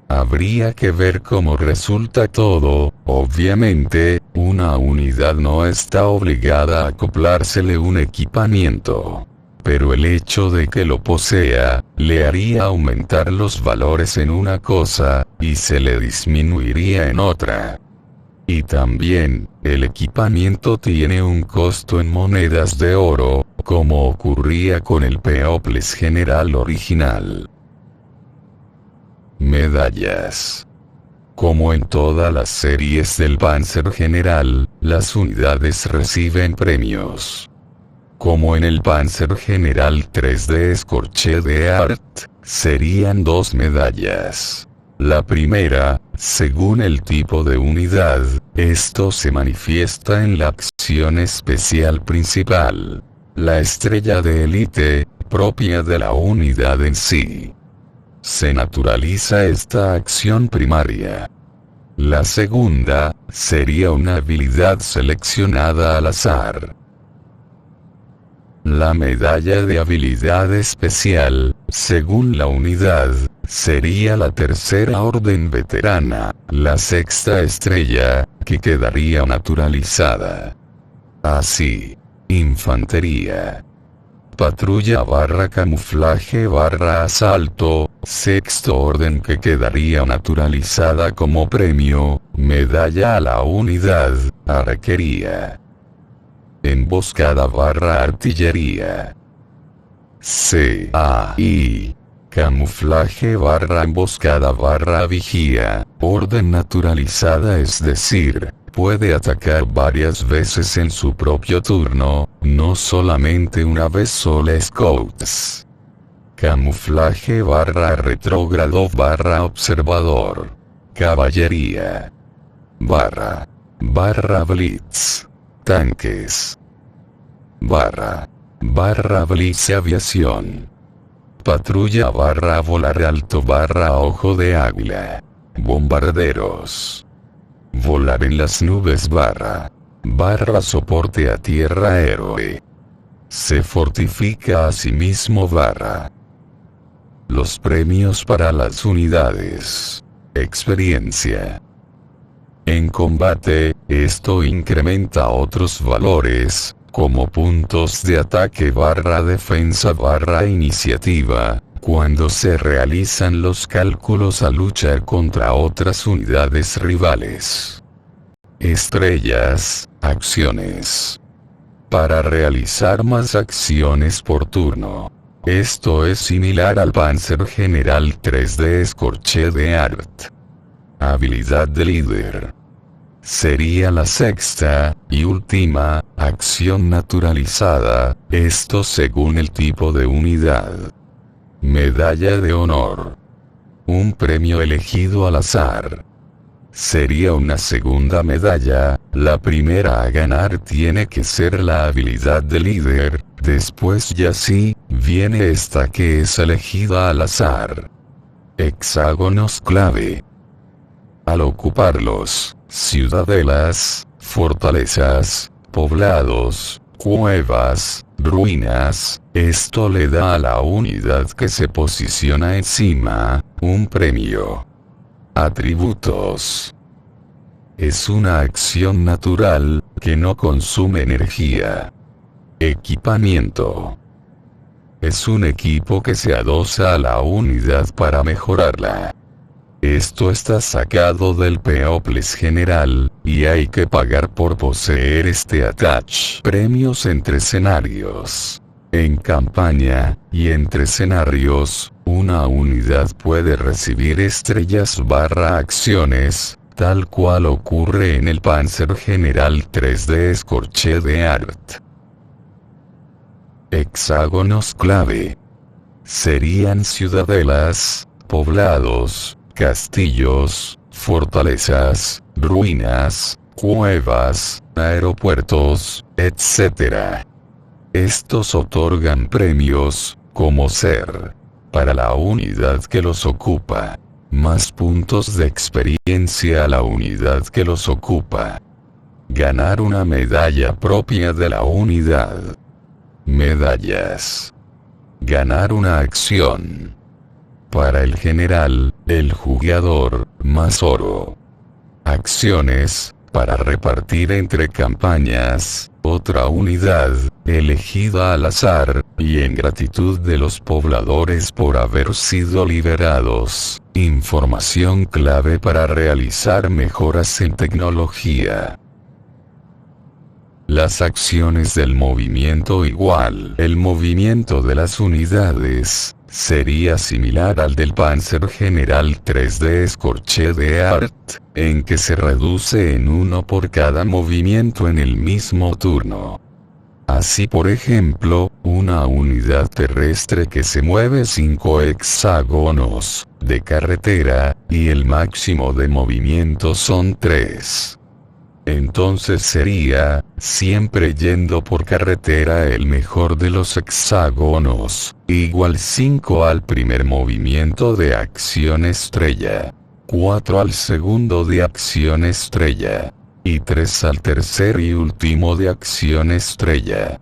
Habría que ver cómo resulta todo. Obviamente, una unidad no está obligada a acoplársele un equipamiento. Pero el hecho de que lo posea, le haría aumentar los valores en una cosa, y se le disminuiría en otra. Y también, el equipamiento tiene un costo en monedas de oro, como ocurría con el Peoples general original. Medallas. Como en todas las series del Panzer General, las unidades reciben premios. Como en el Panzer General 3 de Scorched Earth, serían 2 medallas. La primera, según el tipo de unidad, esto se manifiesta en la acción especial principal. La estrella de élite, propia de la unidad en sí. Se naturaliza esta acción primaria. La segunda, sería una habilidad seleccionada al azar. La medalla de habilidad especial, según la unidad, sería la tercera orden veterana, la sexta estrella, que quedaría naturalizada. Así. Infantería. Patrulla / camuflaje / asalto, sexto orden que quedaría naturalizada como premio, medalla a la unidad, arquería. Emboscada / artillería. CAI. Camuflaje / emboscada / vigía, orden naturalizada, es decir, puede atacar varias veces en su propio turno, no solamente una vez sola. Scouts. Camuflaje / retrógrado / observador. Caballería. / blitz. Tanques. / blitz aviación. Patrulla / volar alto / ojo de águila. Bombarderos. Volar en las nubes / soporte a tierra héroe. Se fortifica a sí mismo / Los premios para las unidades. Experiencia. En combate, esto incrementa otros valores, como puntos de ataque / defensa / iniciativa, cuando se realizan los cálculos a luchar contra otras unidades rivales. Estrellas, acciones. Para realizar más acciones por turno. Esto es similar al Panzergeneral 3D Scorched Earth. Habilidad de líder. Sería la sexta, y última, acción naturalizada, esto según el tipo de unidad. Medalla de honor. Un premio elegido al azar. Sería una segunda medalla, la primera a ganar tiene que ser la habilidad de líder, después ya sí, viene esta que es elegida al azar. Hexágonos clave. Al ocuparlos, ciudadelas, fortalezas, poblados, cuevas, ruinas, esto le da a la unidad que se posiciona encima, un premio. Atributos. Es una acción natural, que no consume energía. Equipamiento. Es un equipo que se adosa a la unidad para mejorarla. Esto está sacado del Peoples General, y hay que pagar por poseer este attach. Premios entre escenarios. En campaña, y entre escenarios, una unidad puede recibir estrellas / acciones, tal cual ocurre en el Panzergeneral 3D Scorched Earth. Hexágonos clave. Serían ciudadelas, poblados, castillos, fortalezas, ruinas, cuevas, aeropuertos, etc. Estos otorgan premios, como ser, para la unidad que los ocupa, más puntos de experiencia a la unidad que los ocupa. Ganar una medalla propia de la unidad. Medallas. Ganar una acción. Para el general, el jugador, más oro. Acciones, para repartir entre campañas, otra unidad, elegida al azar, y en gratitud de los pobladores por haber sido liberados, información clave para realizar mejoras en tecnología. Las acciones del movimiento igual. El movimiento de las unidades sería similar al del Panzergeneral 3D Scorched Earth, en que se reduce en 1 por cada movimiento en el mismo turno. Así por ejemplo, una unidad terrestre que se mueve 5 hexágonos de carretera, y el máximo de movimiento son 3. Entonces sería, siempre yendo por carretera el mejor de los hexágonos, igual 5 al primer movimiento de acción estrella, 4 al segundo de acción estrella, y 3 al tercer y último de acción estrella.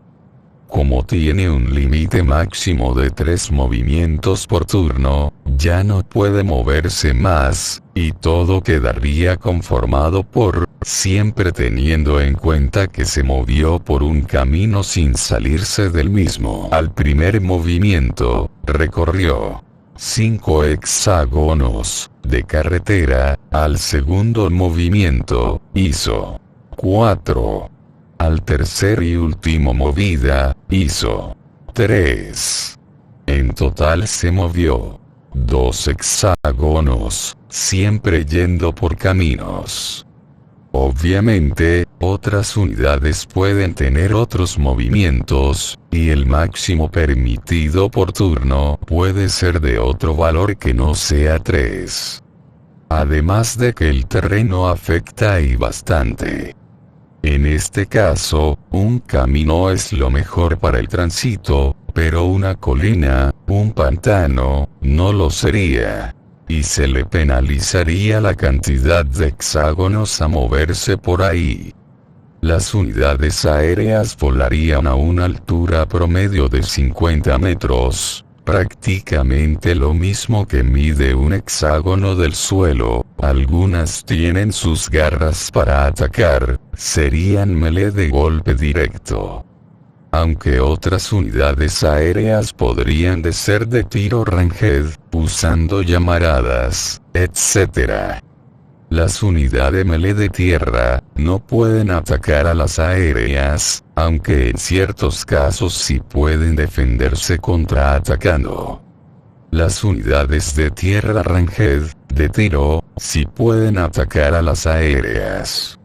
Como tiene un límite máximo de 3 movimientos por turno, ya no puede moverse más, y todo quedaría conformado por, siempre teniendo en cuenta que se movió por un camino sin salirse del mismo. Al primer movimiento, recorrió 5 hexágonos de carretera, al segundo movimiento, hizo 4. Al tercer y último movida, hizo 3. En total se movió 2 hexágonos, siempre yendo por caminos. Obviamente, otras unidades pueden tener otros movimientos, y el máximo permitido por turno puede ser de otro valor que no sea 3. Además de que el terreno afecta y bastante. En este caso, un camino es lo mejor para el tránsito, pero una colina, un pantano, no lo sería. Y se le penalizaría la cantidad de hexágonos a moverse por ahí. Las unidades aéreas volarían a una altura promedio de 50 metros, prácticamente lo mismo que mide un hexágono del suelo, algunas tienen sus garras para atacar, serían melee de golpe directo. Aunque otras unidades aéreas podrían ser de tiro ranged, usando llamaradas, etc. Las unidades melee de tierra, no pueden atacar a las aéreas, aunque en ciertos casos sí pueden defenderse contraatacando. Las unidades de tierra ranged, de tiro, sí pueden atacar a las aéreas.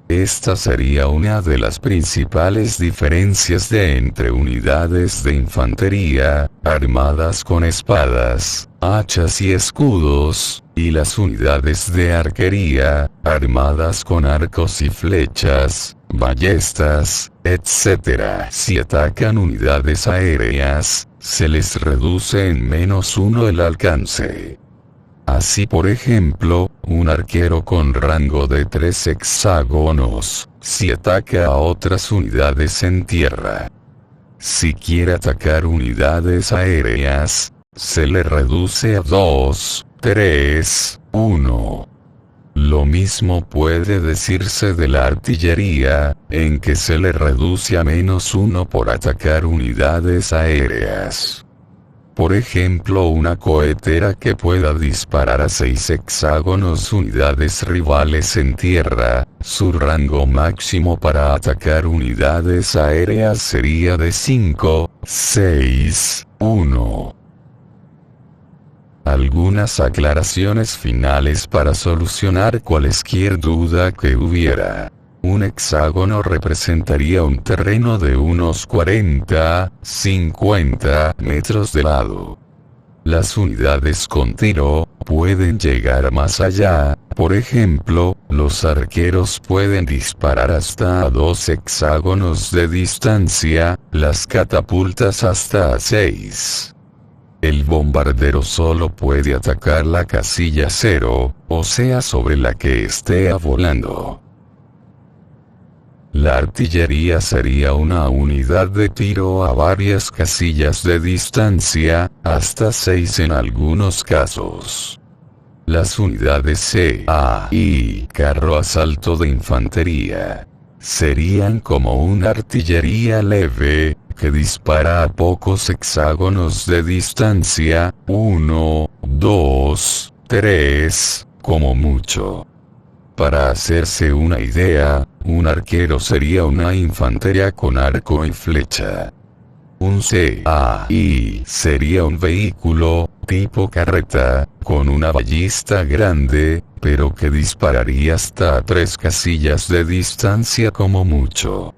Esta sería una de las principales diferencias entre unidades de infantería, armadas con espadas, hachas y escudos, y las unidades de arquería, armadas con arcos y flechas, ballestas, etc. Si atacan unidades aéreas, se les reduce en -1 el alcance. Así, por ejemplo, un arquero con rango de 3 hexágonos, si ataca a otras unidades en tierra. Si quiere atacar unidades aéreas, se le reduce a 2, 3, 1. Lo mismo puede decirse de la artillería, en que se le reduce a -1 por atacar unidades aéreas. Por ejemplo, una cohetera que pueda disparar a 6 hexágonos unidades rivales en tierra, su rango máximo para atacar unidades aéreas sería de 5, 6, 1. Algunas aclaraciones finales para solucionar cualesquier duda que hubiera. Un hexágono representaría un terreno de unos 40, 50 metros de lado. Las unidades con tiro pueden llegar más allá, por ejemplo, los arqueros pueden disparar hasta a 2 hexágonos de distancia, las catapultas hasta a 6. El bombardero solo puede atacar la casilla 0, o sea sobre la que esté volando. La artillería sería una unidad de tiro a varias casillas de distancia, hasta 6 en algunos casos. Las unidades C.A. y carro asalto de infantería serían como una artillería leve, que dispara a pocos hexágonos de distancia, 1, 2, 3, como mucho. Para hacerse una idea, un arquero sería una infantería con arco y flecha. Un CAI sería un vehículo, tipo carreta, con una ballista grande, pero que dispararía hasta a 3 casillas de distancia como mucho.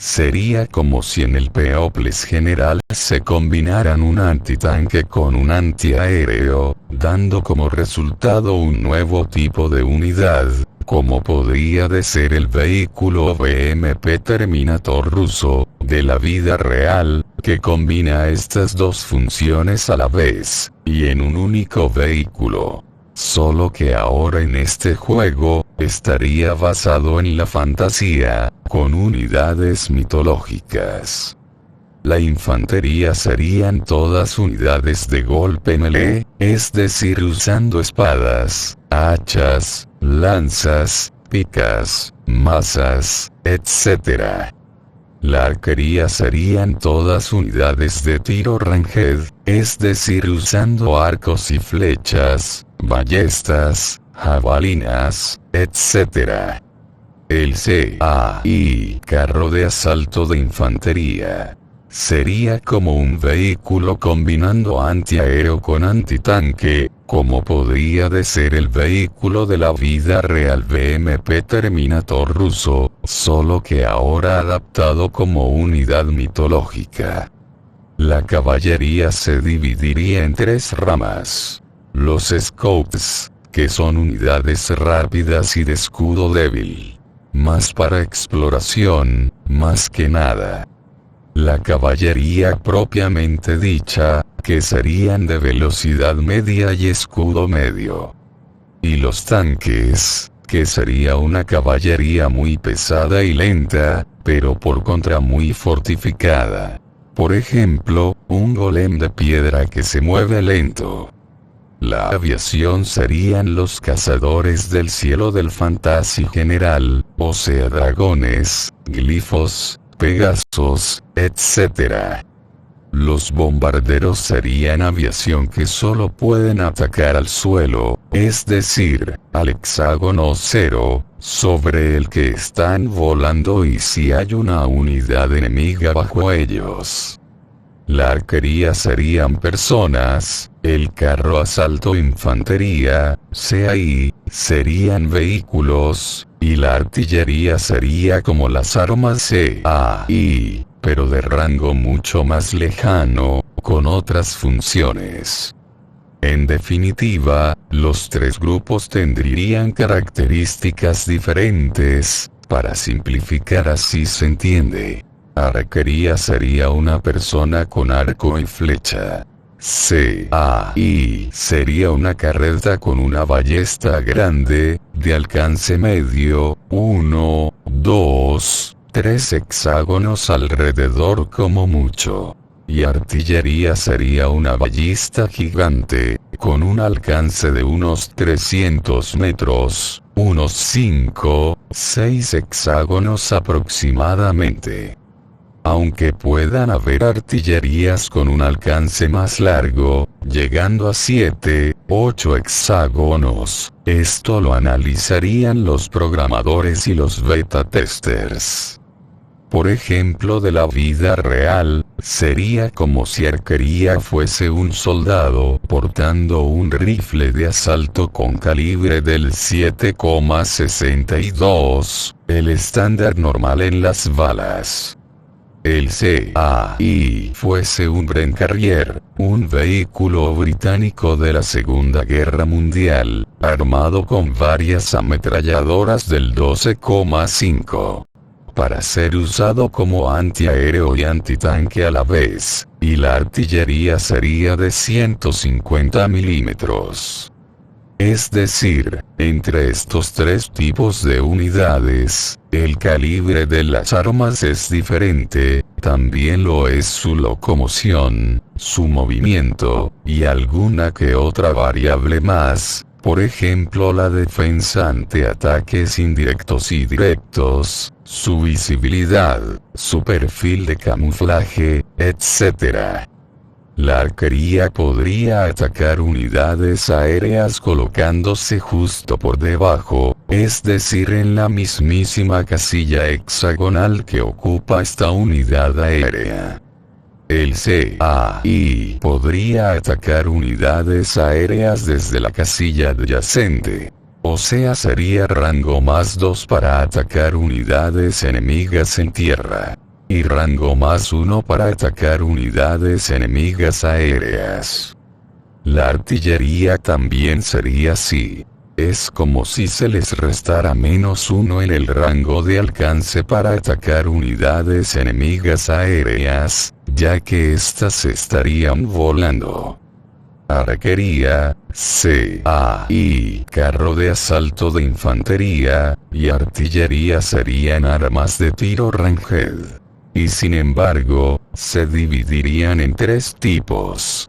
Sería como si en el Peoples General se combinaran un antitanque con un antiaéreo, dando como resultado un nuevo tipo de unidad, como podría ser el vehículo VMP Terminator ruso, de la vida real, que combina estas dos funciones a la vez, y en un único vehículo. Solo que ahora en este juego, estaría basado en la fantasía, con unidades mitológicas. La infantería serían todas unidades de golpe melee, es decir usando espadas, hachas, lanzas, picas, mazas, etc. La arquería serían todas unidades de tiro ranged, es decir usando arcos y flechas, ballestas, jabalinas, etc. El CAI carro de asalto de infantería sería como un vehículo combinando antiaéreo con antitanque, como podría ser el vehículo de la vida real VMP Terminator ruso, solo que ahora adaptado como unidad mitológica. La caballería se dividiría en 3 ramas. Los Scouts, que son unidades rápidas y de escudo débil. Más para exploración, más que nada. La caballería propiamente dicha, que serían de velocidad media y escudo medio. Y los tanques, que sería una caballería muy pesada y lenta, pero por contra muy fortificada. Por ejemplo, un golem de piedra que se mueve lento. La aviación serían los cazadores del cielo del Fantasy general, o sea dragones, glifos, pegasos, etc. Los bombarderos serían aviación que solo pueden atacar al suelo, es decir, al hexágono cero, sobre el que están volando y si hay una unidad enemiga bajo ellos. La arquería serían personas, el carro asalto infantería, CAI, serían vehículos, y la artillería sería como las armas CAI, pero de rango mucho más lejano, con otras funciones. En definitiva, los tres grupos tendrían características diferentes, para simplificar así se entiende. Arquería sería una persona con arco y flecha. CAI sería una carreta con una ballesta grande, de alcance medio, 1, 2, 3 hexágonos alrededor como mucho. Y artillería sería una ballista gigante, con un alcance de unos 300 metros, unos 5, 6 hexágonos aproximadamente. Aunque puedan haber artillerías con un alcance más largo, llegando a 7, 8 hexágonos, esto lo analizarían los programadores y los beta testers. Por ejemplo, de la vida real, sería como si arquería fuese un soldado portando un rifle de asalto con calibre del 7,62, el estándar normal en las balas. El CAI fuese un Bren Carrier, un vehículo británico de la Segunda Guerra Mundial, armado con varias ametralladoras del 12,5. Para ser usado como antiaéreo y antitanque a la vez, y la artillería sería de 150 milímetros. Es decir, entre estos tres tipos de unidades, el calibre de las armas es diferente, también lo es su locomoción, su movimiento, y alguna que otra variable más, por ejemplo la defensa ante ataques indirectos y directos, su visibilidad, su perfil de camuflaje, etc. La arquería podría atacar unidades aéreas colocándose justo por debajo, es decir en la mismísima casilla hexagonal que ocupa esta unidad aérea. El CAI podría atacar unidades aéreas desde la casilla adyacente. O sea sería rango más 2 para atacar unidades enemigas en tierra. Y rango más 1 para atacar unidades enemigas aéreas. La artillería también sería así. Es como si se les restara -1 en el rango de alcance para atacar unidades enemigas aéreas, ya que éstas estarían volando. Arquería, CAI, carro de asalto de infantería, y artillería serían armas de tiro ranged. Y sin embargo, se dividirían en tres tipos.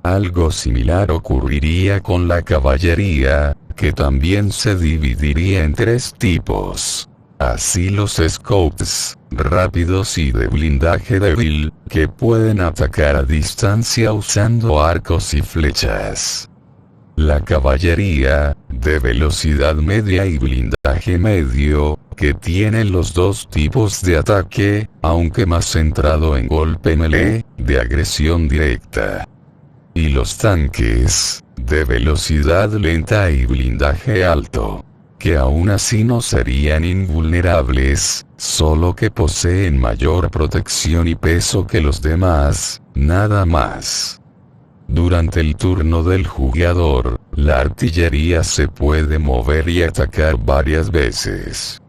Algo similar ocurriría con la caballería, que también se dividiría en tres tipos. Así los scouts, rápidos y de blindaje débil, que pueden atacar a distancia usando arcos y flechas. La caballería, de velocidad media y blindaje medio, que tiene los dos tipos de ataque, aunque más centrado en golpe melee, de agresión directa. Y los tanques, de velocidad lenta y blindaje alto, que aún así no serían invulnerables, solo que poseen mayor protección y peso que los demás, nada más. Durante el turno del jugador, la artillería se puede mover y atacar varias veces.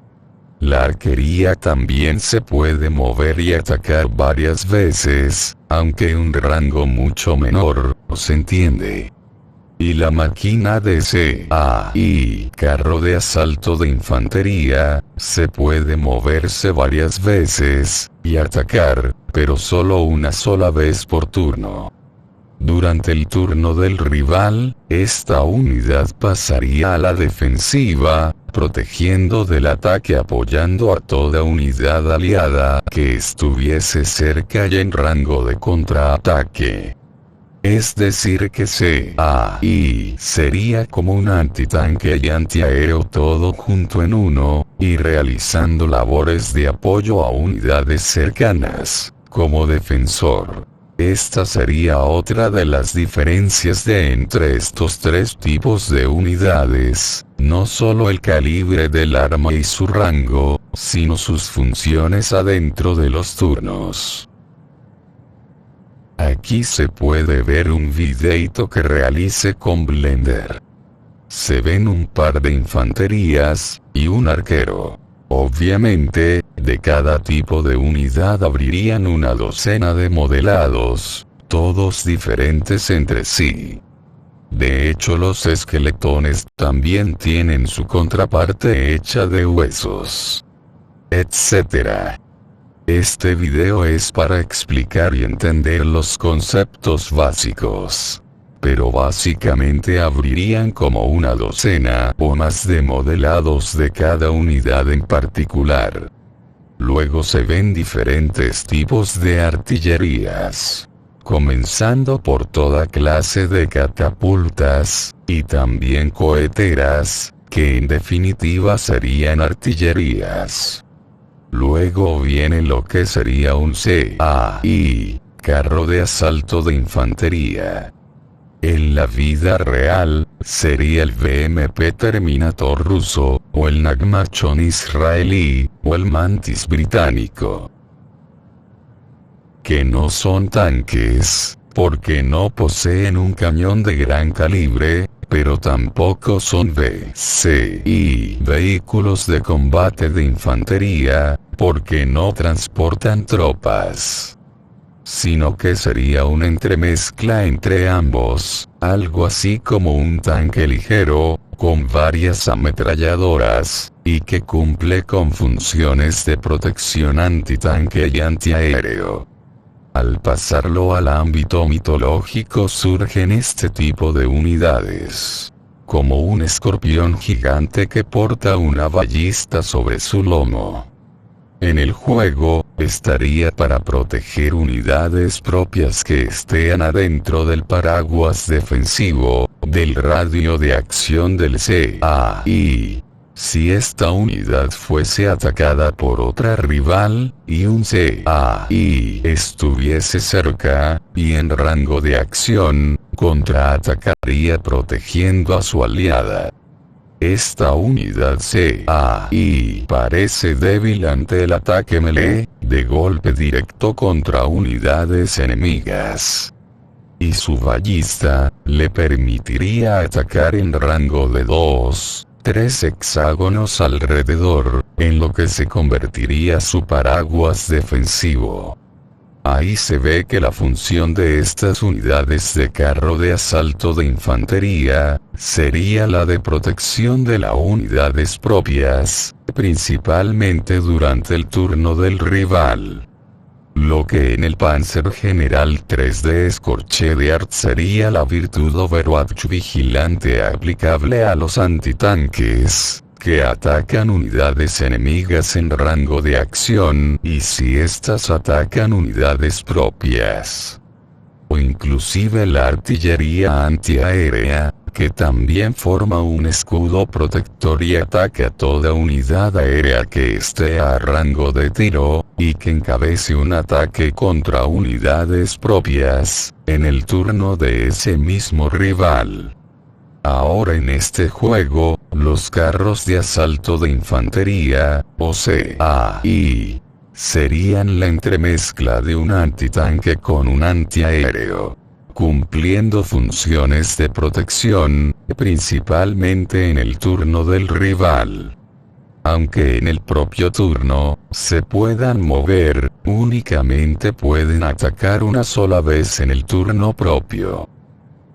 La arquería también se puede mover y atacar varias veces, aunque un rango mucho menor, ¿se entiende? Y la máquina de CAI, carro de asalto de infantería, se puede moverse varias veces, y atacar, pero solo una sola vez por turno. Durante el turno del rival, esta unidad pasaría a la defensiva, protegiendo del ataque apoyando a toda unidad aliada que estuviese cerca y en rango de contraataque. Es decir que CAI sería como un antitanque y antiaéreo todo junto en uno, y realizando labores de apoyo a unidades cercanas, como defensor. Esta sería otra de las diferencias entre estos tres tipos de unidades, no solo el calibre del arma y su rango, sino sus funciones adentro de los turnos. Aquí se puede ver un videito que realice con Blender. Se ven un par de infanterías, y un arquero. Obviamente, de cada tipo de unidad abrirían una docena de modelados, todos diferentes entre sí. De hecho, los esqueletones también tienen su contraparte hecha de huesos, etc. Este video es para explicar y entender los conceptos básicos. Pero básicamente abrirían como una docena o más de modelados de cada unidad en particular. Luego se ven diferentes tipos de artillerías, comenzando por toda clase de catapultas, y también coheteras, que en definitiva serían artillerías. Luego viene lo que sería un CAI, carro de asalto de infantería. En la vida real, sería el BMP Terminator ruso, o el Nagmachon israelí, o el Mantis británico. Que no son tanques, porque no poseen un cañón de gran calibre, pero tampoco son VCI, vehículos de combate de infantería, porque no transportan tropas. Sino que sería una entremezcla entre ambos, algo así como un tanque ligero, con varias ametralladoras, y que cumple con funciones de protección antitanque y antiaéreo. Al pasarlo al ámbito mitológico surgen este tipo de unidades, como un escorpión gigante que porta una ballista sobre su lomo. En el juego, estaría para proteger unidades propias que estén adentro del paraguas defensivo, del radio de acción del CAI. Si esta unidad fuese atacada por otra rival, y un CAI estuviese cerca, y en rango de acción, contraatacaría protegiendo a su aliada. Esta unidad CAI parece débil ante el ataque melee, de golpe directo contra unidades enemigas. Y su ballista, le permitiría atacar en rango de 2-3 hexágonos alrededor, en lo que se convertiría su paraguas defensivo. Ahí se ve que la función de estas unidades de carro de asalto de infantería, sería la de protección de las unidades propias, principalmente durante el turno del rival. Lo que en el Panzer General 3D Scorched Earth sería la virtud Overwatch vigilante aplicable a los antitanques, que atacan unidades enemigas en rango de acción, y si éstas atacan unidades propias. O inclusive la artillería antiaérea, que también forma un escudo protector y ataca a toda unidad aérea que esté a rango de tiro, y que encabece un ataque contra unidades propias, en el turno de ese mismo rival. Ahora en este juego, los carros de asalto de infantería, o CAI, serían la entremezcla de un antitanque con un antiaéreo, cumpliendo funciones de protección, principalmente en el turno del rival. Aunque en el propio turno, se puedan mover, únicamente pueden atacar una sola vez en el turno propio.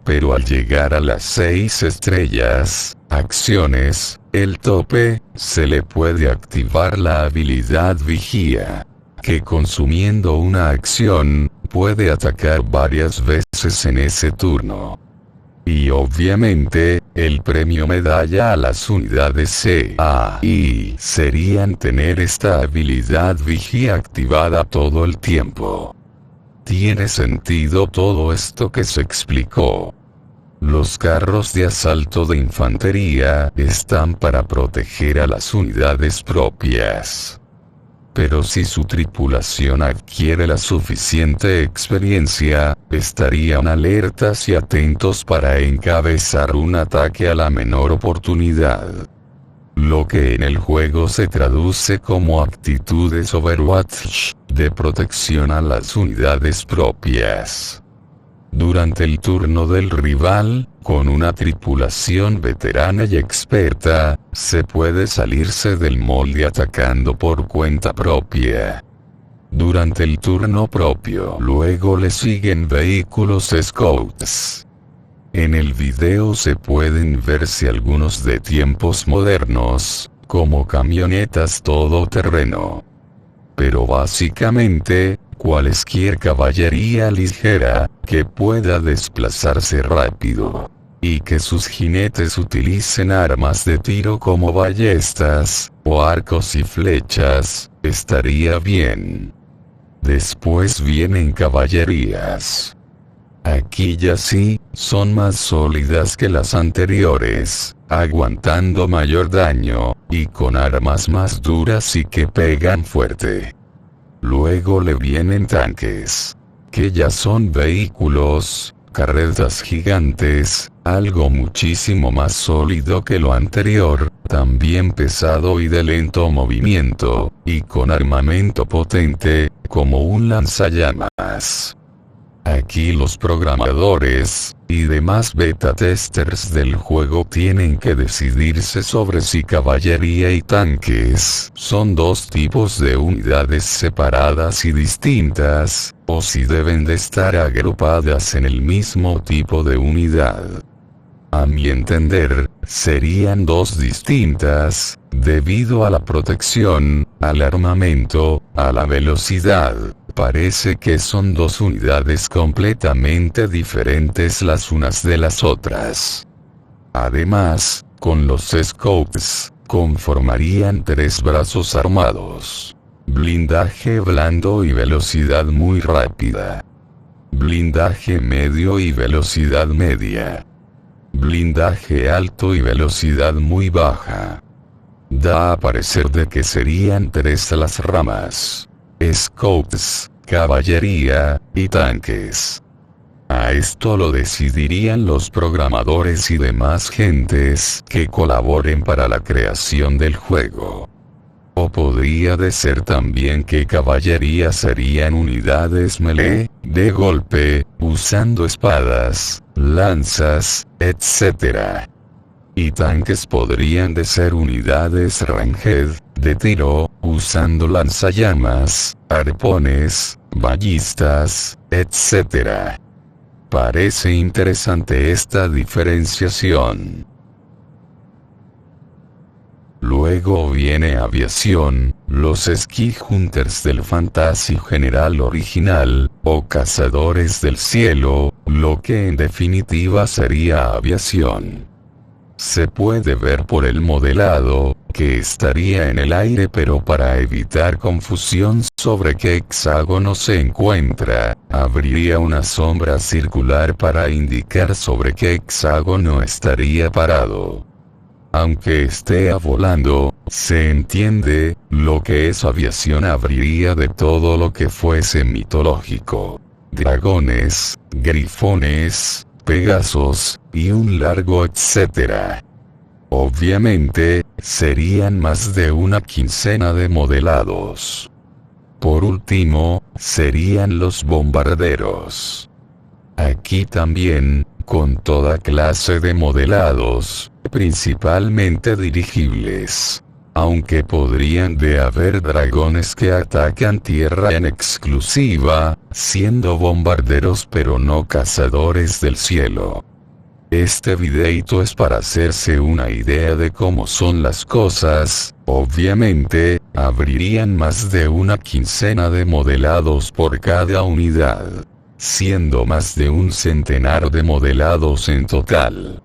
Pero al llegar a las 6 estrellas, acciones, el tope, se le puede activar la habilidad Vigía, que consumiendo una acción, puede atacar varias veces en ese turno. Y obviamente, el premio medalla a las unidades C, A y serían tener esta habilidad vigía activada todo el tiempo. ¿Tiene sentido todo esto que se explicó? Los carros de asalto de infantería están para proteger a las unidades propias. Pero si su tripulación adquiere la suficiente experiencia, estarían alertas y atentos para encabezar un ataque a la menor oportunidad. Lo que en el juego se traduce como actitudes Overwatch, de protección a las unidades propias. Durante el turno del rival, con una tripulación veterana y experta, se puede salirse del molde atacando por cuenta propia. Durante el turno propio, luego le siguen vehículos Scouts. En el video se pueden verse algunos de tiempos modernos, como camionetas todoterreno. Pero básicamente, cualesquier caballería ligera, que pueda desplazarse rápido. Y que sus jinetes utilicen armas de tiro como ballestas, o arcos y flechas, estaría bien. Después vienen caballerías. Aquí ya sí, son más sólidas que las anteriores, aguantando mayor daño, y con armas más duras y que pegan fuerte. Luego le vienen tanques, que ya son vehículos, carretas gigantes, algo muchísimo más sólido que lo anterior, también pesado y de lento movimiento, y con armamento potente, como un lanzallamas. Aquí los programadores, y demás beta testers del juego tienen que decidirse sobre si caballería y tanques son dos tipos de unidades separadas y distintas, o si deben de estar agrupadas en el mismo tipo de unidad. A mi entender, serían dos distintas, debido a la protección, al armamento, a la velocidad. Parece que son dos unidades completamente diferentes las unas de las otras. Además, con los Scouts, conformarían tres brazos armados. Blindaje blando y velocidad muy rápida. Blindaje medio y velocidad media. Blindaje alto y velocidad muy baja. Da a parecer de que serían tres las ramas: Scouts, caballería, y tanques. A esto lo decidirían los programadores y demás gentes que colaboren para la creación del juego. O podría de ser también que caballería serían unidades melee, de golpe, usando espadas, lanzas, etc. Y tanques podrían de ser unidades ranged, de tiro, usando lanzallamas, arpones, ballistas, etc. Parece interesante esta diferenciación. Luego viene aviación, los Sky Hunters del Fantasy General original, o cazadores del cielo, lo que en definitiva sería aviación. Se puede ver por el modelado, que estaría en el aire, pero para evitar confusión sobre qué hexágono se encuentra, abriría una sombra circular para indicar sobre qué hexágono estaría parado. Aunque esté volando, se entiende, lo que es aviación abriría de todo lo que fuese mitológico. Dragones, grifones, pegasos, y un largo etcétera. Obviamente, serían más de una quincena de modelados. Por último, serían los bombarderos. Aquí también, con toda clase de modelados, principalmente dirigibles. Aunque podrían de haber dragones que atacan tierra en exclusiva, siendo bombarderos pero no cazadores del cielo. Este videito es para hacerse una idea de cómo son las cosas. Obviamente, abrirían más de una quincena de modelados por cada unidad, siendo más de un centenar de modelados en total.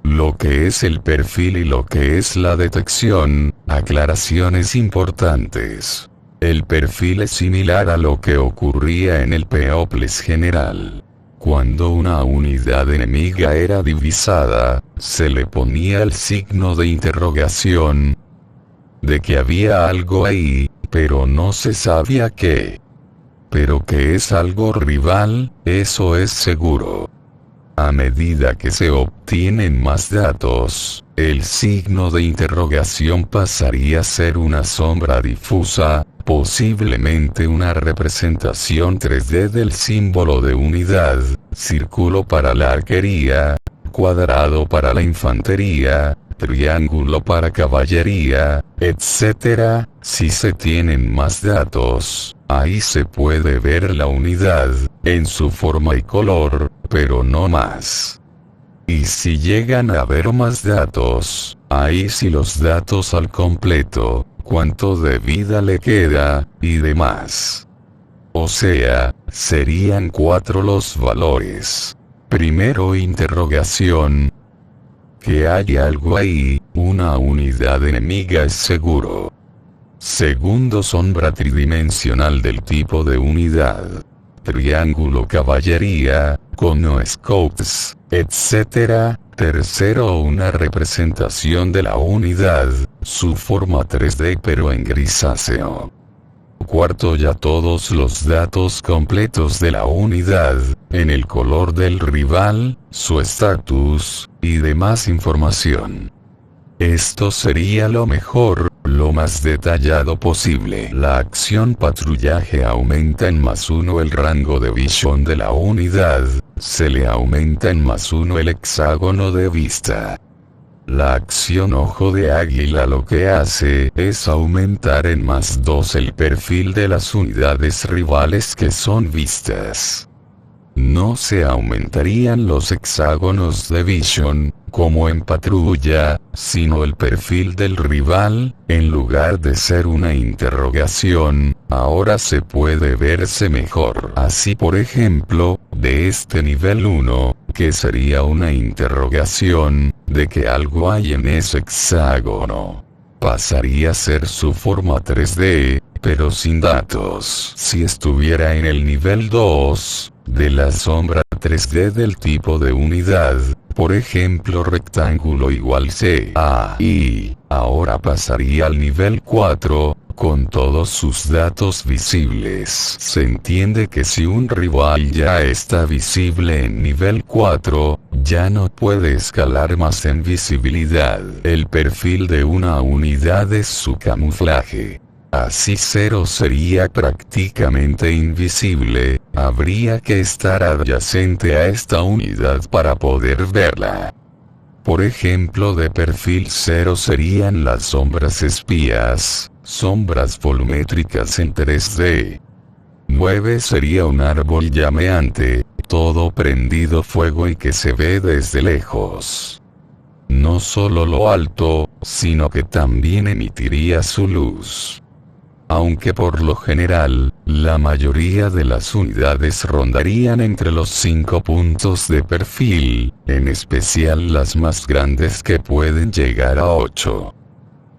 Lo que es el perfil y lo que es la detección, aclaraciones importantes. El perfil es similar a lo que ocurría en el Peoples general. Cuando una unidad enemiga era divisada, se le ponía el signo de interrogación, de que había algo ahí, pero no se sabía qué. Pero que es algo rival, eso es seguro. A medida que se obtienen más datos, el signo de interrogación pasaría a ser una sombra difusa, posiblemente una representación 3D del símbolo de unidad, círculo para la arquería, cuadrado para la infantería, triángulo para caballería, etc. Si se tienen más datos, ahí se puede ver la unidad, en su forma y color, pero no más. Y si llegan a haber más datos, ahí sí los datos al completo, cuánto de vida le queda, y demás. O sea, serían 4 los valores. Primero, interrogación. Que hay algo ahí, una unidad enemiga es seguro. Segundo, sombra tridimensional del tipo de unidad. Triángulo caballería, cono scouts, etc. Tercero, una representación de la unidad, su forma 3D pero en grisáceo. Cuarto, ya todos los datos completos de la unidad, en el color del rival, su estatus, y demás información. Esto sería lo mejor, lo más detallado posible. La acción patrullaje aumenta en +1 el rango de visión de la unidad, se le aumenta en +1 el hexágono de vista. La acción ojo de águila lo que hace es aumentar en +2 el perfil de las unidades rivales que son vistas. No se aumentarían los hexágonos de visión, como en patrulla, sino el perfil del rival, en lugar de ser una interrogación, ahora se puede verse mejor. Así, por ejemplo, de este nivel 1, que sería una interrogación, de que algo hay en ese hexágono, pasaría a ser su forma 3D, pero sin datos. Si estuviera en el nivel 2, de la sombra 3D del tipo de unidad, por ejemplo rectángulo igual CAI, ahora pasaría al nivel 4, con todos sus datos visibles. Se entiende que si un rival ya está visible en nivel 4, ya no puede escalar más en visibilidad. El perfil de una unidad es su camuflaje. Así 0 sería prácticamente invisible, habría que estar adyacente a esta unidad para poder verla. Por ejemplo, de perfil 0 serían las sombras espías, sombras volumétricas en 3D. 9 sería un árbol llameante, todo prendido fuego y que se ve desde lejos. No solo lo alto, sino que también emitiría su luz. Aunque por lo general, la mayoría de las unidades rondarían entre los 5 puntos de perfil, en especial las más grandes que pueden llegar a 8.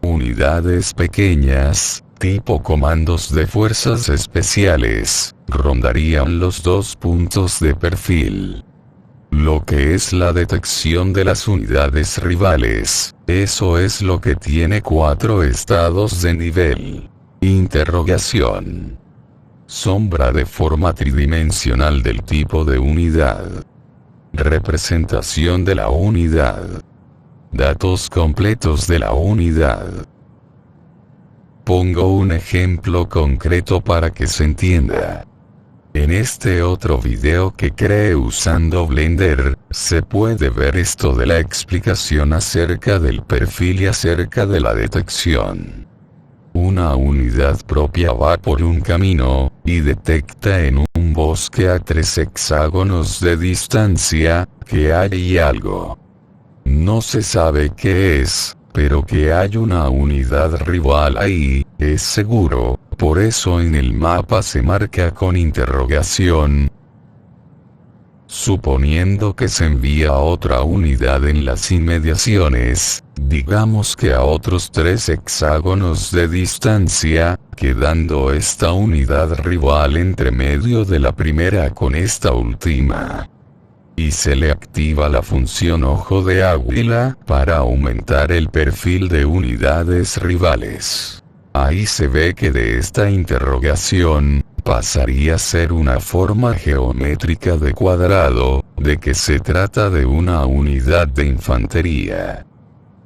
Unidades pequeñas, tipo comandos de fuerzas especiales, rondarían los 2 puntos de perfil. Lo que es la detección de las unidades rivales, eso es lo que tiene 4 estados de nivel. Interrogación. Sombra de forma tridimensional del tipo de unidad. Representación de la unidad. Datos completos de la unidad. Pongo un ejemplo concreto para que se entienda. En este otro video que creé usando Blender, se puede ver esto de la explicación acerca del perfil y acerca de la detección. una unidad propia va por un camino, y detecta en un bosque a 3 hexágonos de distancia, que hay algo. No se sabe qué es, pero que hay una unidad rival ahí, es seguro, por eso en el mapa se marca con interrogación. Suponiendo que se envía otra unidad en las inmediaciones, digamos que a otros 3 hexágonos de distancia, quedando esta unidad rival entre medio de la primera con esta última. Y se le activa la función ojo de águila para aumentar el perfil de unidades rivales. Ahí se ve que de esta interrogación, pasaría a ser una forma geométrica de cuadrado, de que se trata de una unidad de infantería.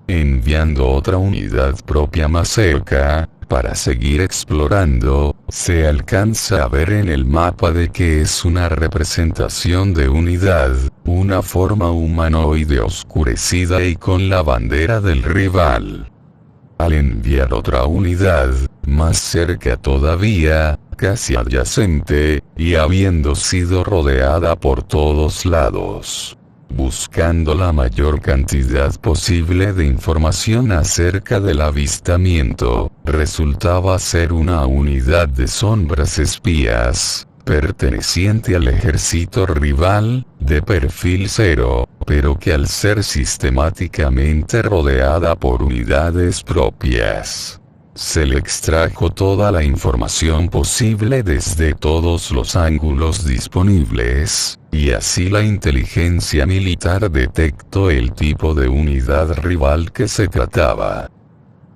Enviando otra unidad propia más cerca, para seguir explorando, se alcanza a ver en el mapa de que es una representación de unidad, una forma humanoide oscurecida y con la bandera del rival. Al enviar otra unidad, más cerca todavía, casi adyacente, y habiendo sido rodeada por todos lados, buscando la mayor cantidad posible de información acerca del avistamiento, resultaba ser una unidad de sombras espías, perteneciente al ejército rival, de perfil 0, pero que al ser sistemáticamente rodeada por unidades propias, se le extrajo toda la información posible desde todos los ángulos disponibles, y así la inteligencia militar detectó el tipo de unidad rival que se trataba.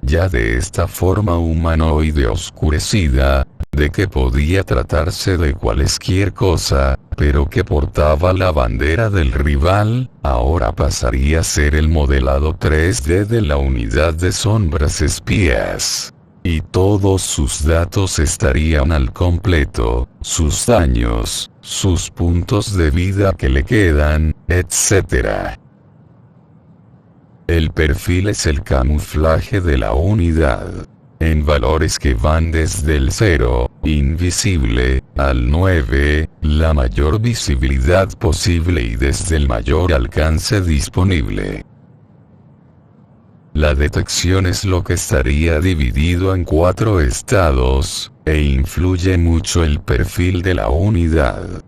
Ya de esta forma humanoide oscurecida, de que podía tratarse de cualesquier cosa, pero que portaba la bandera del rival, ahora pasaría a ser el modelado 3D de la unidad de sombras espías. Y todos sus datos estarían al completo, sus daños, sus puntos de vida que le quedan, etc. El perfil es el camuflaje de la unidad. En valores que van desde el 0, invisible, al 9, la mayor visibilidad posible y desde el mayor alcance disponible. La detección es lo que estaría dividido en 4 estados, e influye mucho el perfil de la unidad.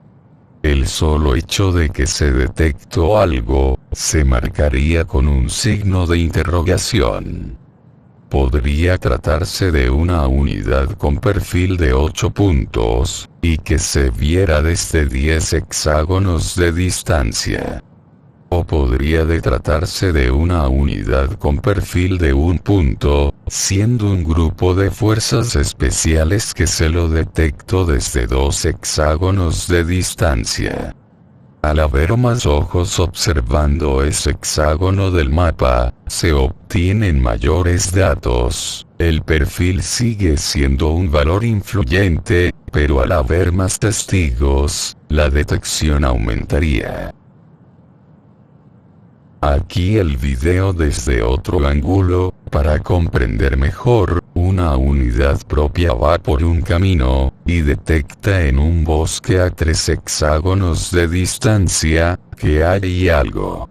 El solo hecho de que se detectó algo, se marcaría con un signo de interrogación. Podría tratarse de una unidad con perfil de 8 puntos, y que se viera desde 10 hexágonos de distancia. O podría tratarse de una unidad con perfil de 1 punto, siendo un grupo de fuerzas especiales que se lo detectó desde 2 hexágonos de distancia. Al haber más ojos observando ese hexágono del mapa, se obtienen mayores datos. El perfil sigue siendo un valor influyente, pero al haber más testigos, la detección aumentaría. Aquí el video desde otro ángulo, para comprender mejor, una unidad propia va por un camino, y detecta en un bosque a 3 hexágonos de distancia, que hay algo.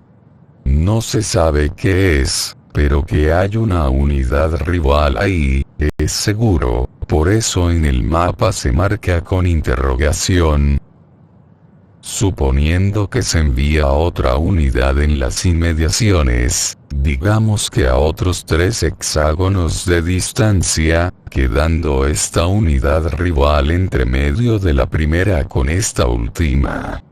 No se sabe qué es, pero que hay una unidad rival ahí, es seguro, por eso en el mapa se marca con interrogación. Suponiendo que se envía otra unidad en las inmediaciones, digamos que a otros 3 hexágonos de distancia, quedando esta unidad rival entre medio de la primera con esta última.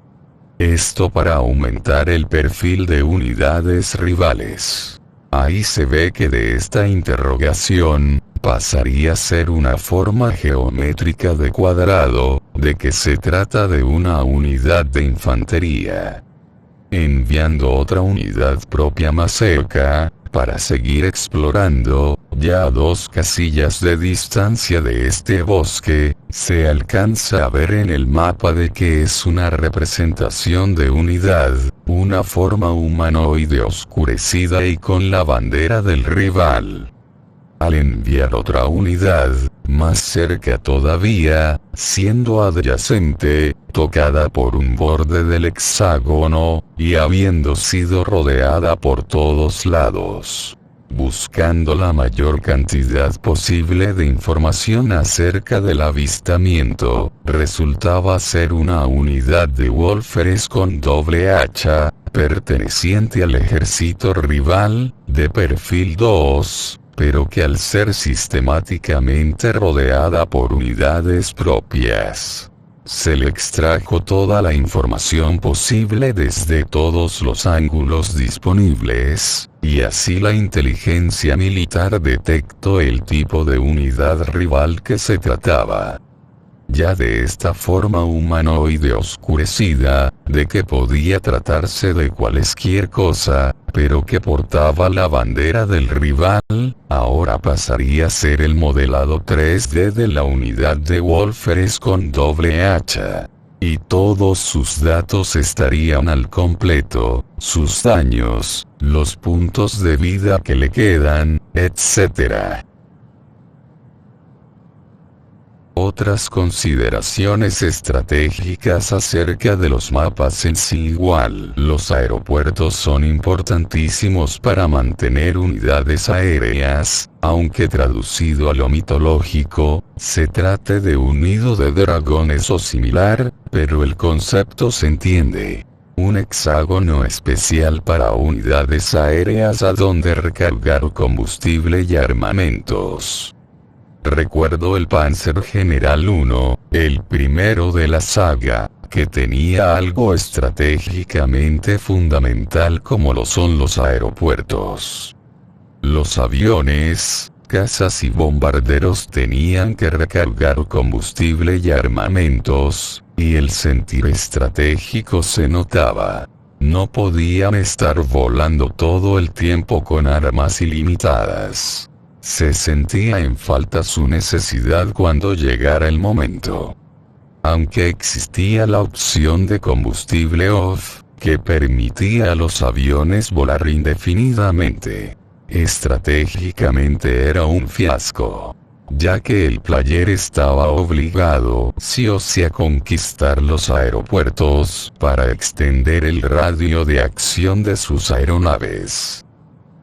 Esto para aumentar el perfil de unidades rivales. Ahí se ve que de esta interrogación, pasaría a ser una forma geométrica de cuadrado, de que se trata de una unidad de infantería. Enviando otra unidad propia más cerca, para seguir explorando, ya a 2 casillas de distancia de este bosque, se alcanza a ver en el mapa de que es una representación de unidad, una forma humanoide oscurecida y con la bandera del rival. Al enviar otra unidad, más cerca todavía, siendo adyacente, tocada por un borde del hexágono, y habiendo sido rodeada por todos lados, buscando la mayor cantidad posible de información acerca del avistamiento, resultaba ser una unidad de Wolfers con doble hacha, perteneciente al ejército rival, de perfil 2, pero que al ser sistemáticamente rodeada por unidades propias, se le extrajo toda la información posible desde todos los ángulos disponibles, y así la inteligencia militar detectó el tipo de unidad rival que se trataba. Ya de esta forma humanoide oscurecida, de que podía tratarse de cualesquier cosa, pero que portaba la bandera del rival, ahora pasaría a ser el modelado 3D de la unidad de Wolfers con doble hacha. Y todos sus datos estarían al completo, sus daños, los puntos de vida que le quedan, etc. Otras consideraciones estratégicas acerca de los mapas en sí. Igual, los aeropuertos son importantísimos para mantener unidades aéreas, aunque traducido a lo mitológico, se trate de un nido de dragones o similar, pero el concepto se entiende. Un hexágono especial para unidades aéreas a donde recargar combustible y armamentos. Recuerdo el Panzer General 1, el primero de la saga, que tenía algo estratégicamente fundamental como lo son los aeropuertos. Los aviones, cazas y bombarderos tenían que recargar combustible y armamentos, y el sentir estratégico se notaba. No podían estar volando todo el tiempo con armas ilimitadas. Se sentía en falta su necesidad cuando llegara el momento. Aunque existía la opción de combustible off, que permitía a los aviones volar indefinidamente, estratégicamente era un fiasco, ya que el player estaba obligado sí o sí a conquistar los aeropuertos para extender el radio de acción de sus aeronaves.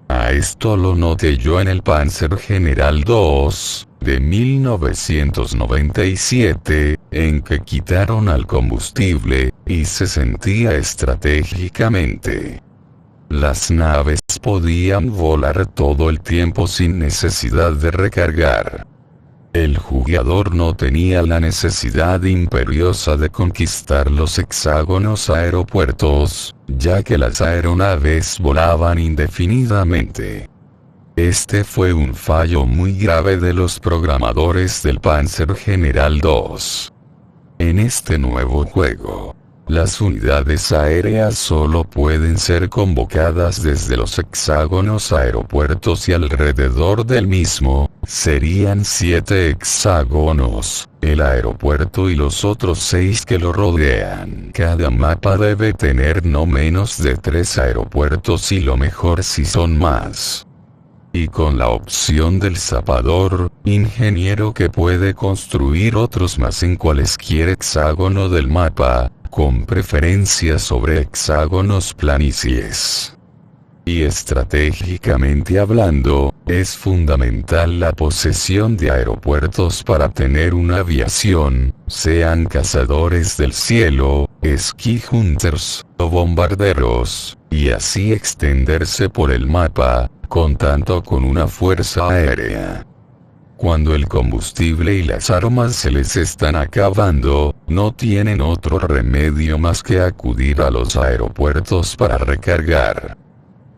A esto lo noté yo en el Panzer General 2, de 1997, en que quitaron al combustible, y se sentía estratégicamente. Las naves podían volar todo el tiempo sin necesidad de recargar. El jugador no tenía la necesidad imperiosa de conquistar los hexágonos aeropuertos, ya que las aeronaves volaban indefinidamente. Este fue un fallo muy grave de los programadores del Panzer General 2. En este nuevo juego, las unidades aéreas solo pueden ser convocadas desde los hexágonos aeropuertos y alrededor del mismo, serían 7 hexágonos, el aeropuerto y los otros 6 que lo rodean. Cada mapa debe tener no menos de 3 aeropuertos y lo mejor si son más. Y con la opción del zapador, ingeniero que puede construir otros más en cualesquier hexágono del mapa, con preferencia sobre hexágonos planicies. Y estratégicamente hablando, es fundamental la posesión de aeropuertos para tener una aviación, sean cazadores del cielo, Sky Hunters, o bombarderos, y así extenderse por el mapa, contando con una fuerza aérea. Cuando el combustible y las armas se les están acabando, no tienen otro remedio más que acudir a los aeropuertos para recargar.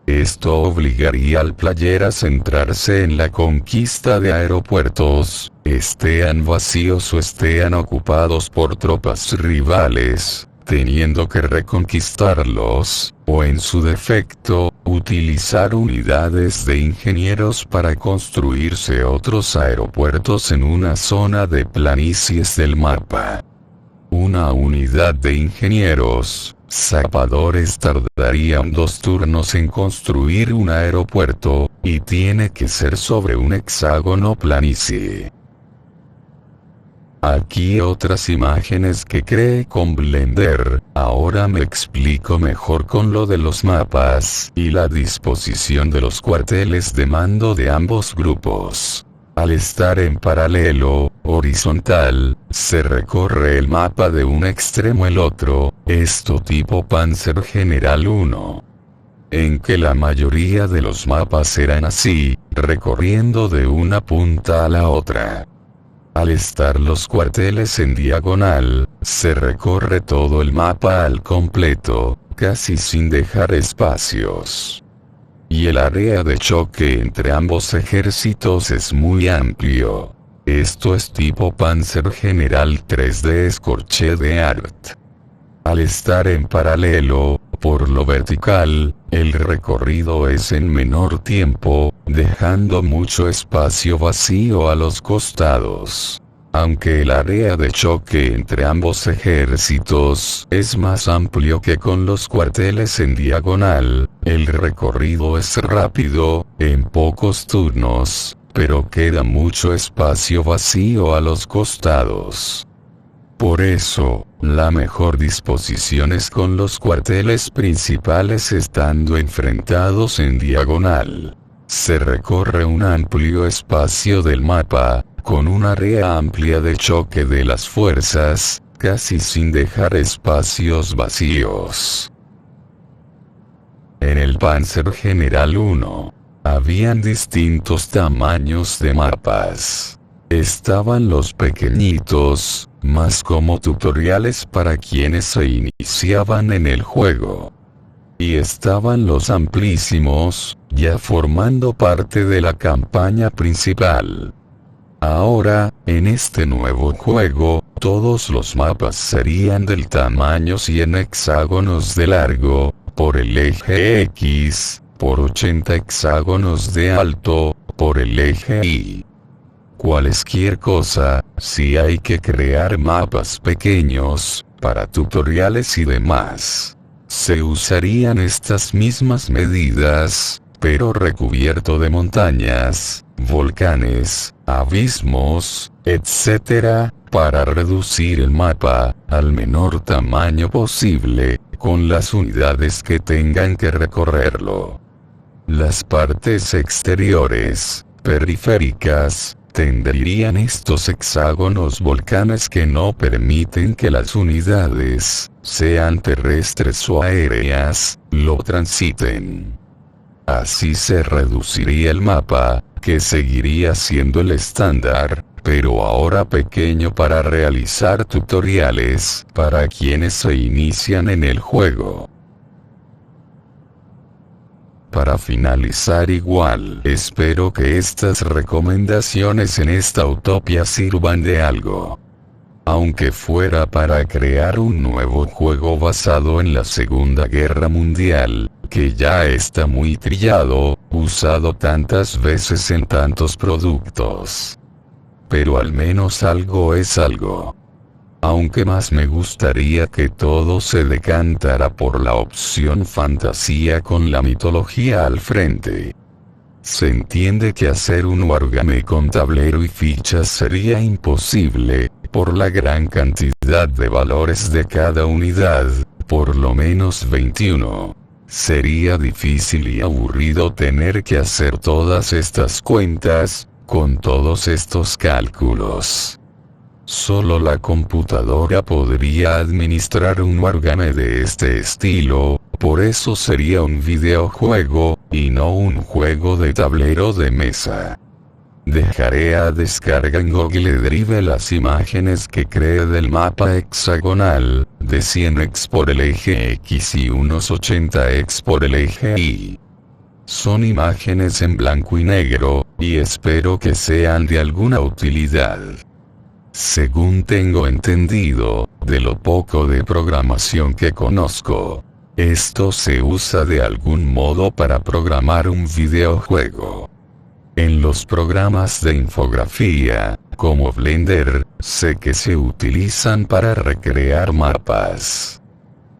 Esto obligaría al player a centrarse en la conquista de aeropuertos, estén vacíos o estén ocupados por tropas rivales, teniendo que reconquistarlos, o en su defecto, utilizar unidades de ingenieros para construirse otros aeropuertos en una zona de planicies del mapa. Una unidad de ingenieros, Zapadores tardarían 2 turnos en construir un aeropuerto, y tiene que ser sobre un hexágono planicie. Aquí otras imágenes que creé con Blender. Ahora me explico mejor con lo de los mapas y la disposición de los cuarteles de mando de ambos grupos. Al estar en paralelo, horizontal, se recorre el mapa de un extremo al otro, esto tipo Panzer General 1. En que la mayoría de los mapas eran así, recorriendo de una punta a la otra. Al estar los cuarteles en diagonal, se recorre todo el mapa al completo, casi sin dejar espacios. Y el área de choque entre ambos ejércitos es muy amplio. Esto es tipo Panzer General 3D Scorched Earth. Al estar en paralelo, por lo vertical, el recorrido es en menor tiempo, dejando mucho espacio vacío a los costados. Aunque el área de choque entre ambos ejércitos es más amplio que con los cuarteles en diagonal, el recorrido es rápido, en pocos turnos, pero queda mucho espacio vacío a los costados. Por eso, la mejor disposición es con los cuarteles principales estando enfrentados en diagonal. Se recorre un amplio espacio del mapa, con un área amplia de choque de las fuerzas, casi sin dejar espacios vacíos. En el Panzer General 1, habían distintos tamaños de mapas. Estaban los pequeñitos, más como tutoriales para quienes se iniciaban en el juego. Y estaban los amplísimos, ya formando parte de la campaña principal. Ahora, en este nuevo juego, todos los mapas serían del tamaño 100 hexágonos de largo, por el eje X, por 80 hexágonos de alto, por el eje Y. Cualesquier cosa, si hay que crear mapas pequeños, para tutoriales y demás. Se usarían estas mismas medidas, pero recubierto de montañas, volcanes, abismos, etc., para reducir el mapa al menor tamaño posible, con las unidades que tengan que recorrerlo. Las partes exteriores, periféricas, tendrían estos hexágonos volcanes que no permiten que las unidades, sean terrestres o aéreas, lo transiten. Así se reduciría el mapa, que seguiría siendo el estándar, pero ahora pequeño para realizar tutoriales para quienes se inician en el juego. Para finalizar igual, espero que estas recomendaciones en esta utopía sirvan de algo. Aunque fuera para crear un nuevo juego basado en la Segunda Guerra Mundial, que ya está muy trillado, usado tantas veces en tantos productos. Pero al menos algo es algo. Aunque más me gustaría que todo se decantara por la opción fantasía con la mitología al frente. Se entiende que hacer un wargame con tablero y fichas sería imposible, por la gran cantidad de valores de cada unidad, por lo menos 21. Sería difícil y aburrido tener que hacer todas estas cuentas, con todos estos cálculos. Solo la computadora podría administrar un wargame de este estilo, por eso sería un videojuego, y no un juego de tablero de mesa. Dejaré a descarga en Google Drive las imágenes que creé del mapa hexagonal, de 100x por el eje X y unos 80x por el eje Y. Son imágenes en blanco y negro, y espero que sean de alguna utilidad. Según tengo entendido, de lo poco de programación que conozco, esto se usa de algún modo para programar un videojuego. En los programas de infografía, como Blender, sé que se utilizan para recrear mapas.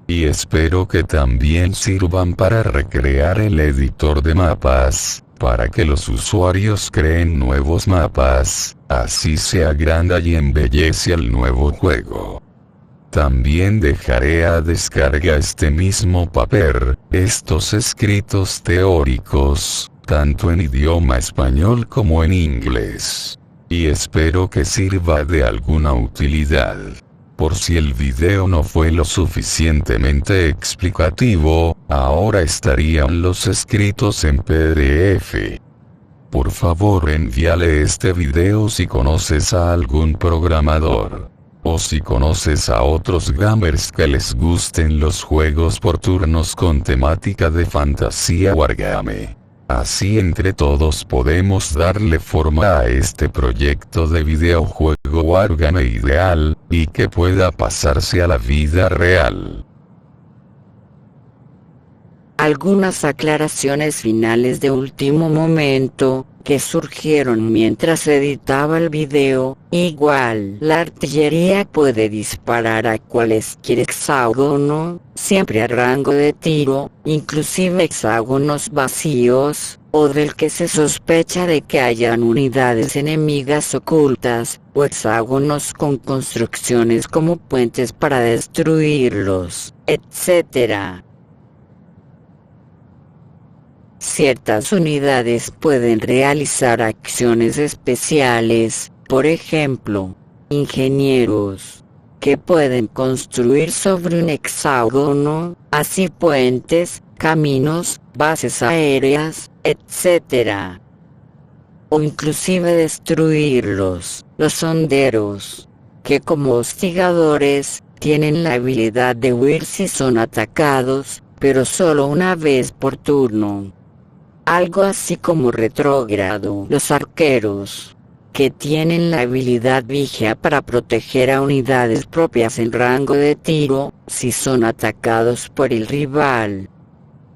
Y espero que también sirvan para recrear el editor de mapas, para que los usuarios creen nuevos mapas, así se agranda y embellece el nuevo juego. También dejaré a descarga este mismo papel, estos escritos teóricos, tanto en idioma español como en inglés. Y espero que sirva de alguna utilidad. Por si el video no fue lo suficientemente explicativo, ahora estarían los escritos en PDF. Por favor envíale este video si conoces a algún programador. O si conoces a otros gamers que les gusten los juegos por turnos con temática de fantasía wargame. Así entre todos podemos darle forma a este proyecto de videojuego wargame ideal, y que pueda pasarse a la vida real. Algunas aclaraciones finales de último momento, que surgieron mientras editaba el video. Igual, la artillería puede disparar a cualquier hexágono, siempre a rango de tiro, inclusive hexágonos vacíos, o del que se sospecha de que hayan unidades enemigas ocultas, o hexágonos con construcciones como puentes para destruirlos, etc. Ciertas unidades pueden realizar acciones especiales, por ejemplo, ingenieros, que pueden construir sobre un hexágono, así puentes, caminos, bases aéreas, etc. O inclusive destruirlos, los sonderos, que como hostigadores, tienen la habilidad de huir si son atacados, pero solo una vez por turno. Algo así como retrógrado. Los arqueros, que tienen la habilidad vigia para proteger a unidades propias en rango de tiro, si son atacados por el rival,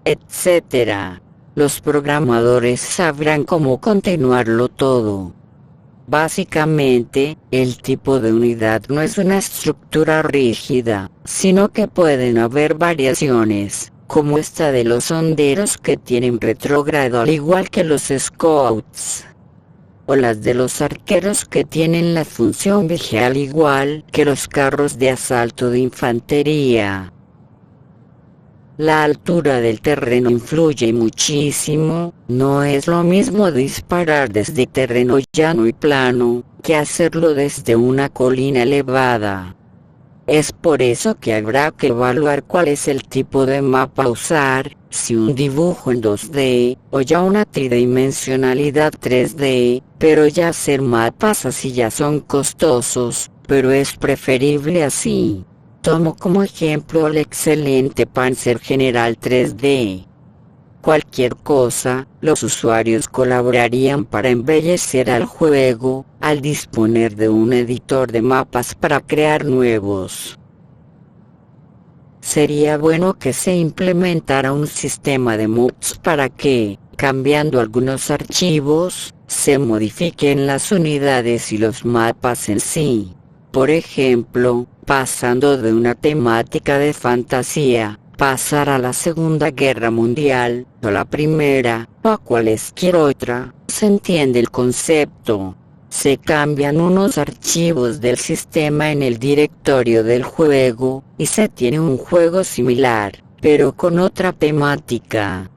etc. Los programadores sabrán cómo continuarlo todo. Básicamente, el tipo de unidad no es una estructura rígida, sino que pueden haber variaciones, como esta de los sonderos que tienen retrógrado al igual que los scouts, o las de los arqueros que tienen la función vigia al igual que los carros de asalto de infantería. La altura del terreno influye muchísimo, no es lo mismo disparar desde terreno llano y plano, que hacerlo desde una colina elevada. Es por eso que habrá que evaluar cuál es el tipo de mapa a usar, si un dibujo en 2D, o ya una tridimensionalidad 3D, pero ya hacer mapas así ya son costosos, pero es preferible así. Tomo como ejemplo el excelente Panzer General 3D. Cualquier cosa, los usuarios colaborarían para embellecer al juego, al disponer de un editor de mapas para crear nuevos. Sería bueno que se implementara un sistema de mods para que, cambiando algunos archivos, se modifiquen las unidades y los mapas en sí. Por ejemplo, pasando de una temática de fantasía, pasar a la Segunda Guerra Mundial, o la Primera, o a cualquier otra, se entiende el concepto. Se cambian unos archivos del sistema en el directorio del juego, y se tiene un juego similar, pero con otra temática.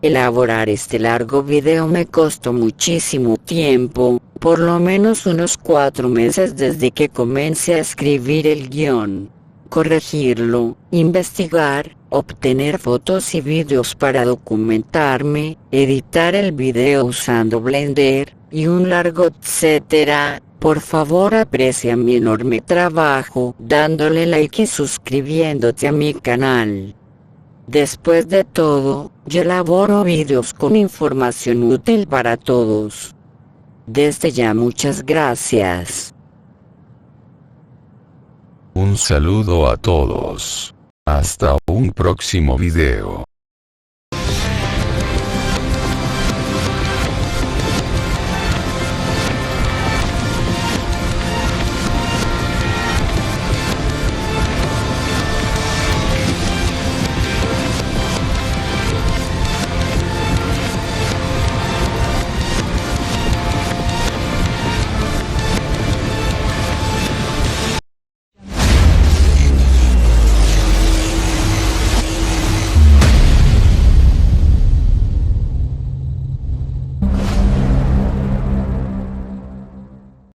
Elaborar este largo video me costó muchísimo tiempo, por lo menos unos 4 meses desde que comencé a escribir el guión. Corregirlo, investigar, obtener fotos y videos para documentarme, editar el video usando Blender, y un largo etcétera. Por favor aprecia mi enorme trabajo dándole like y suscribiéndote a mi canal. Después de todo, yo elaboro videos con información útil para todos. Desde ya muchas gracias. Un saludo a todos. Hasta un próximo video.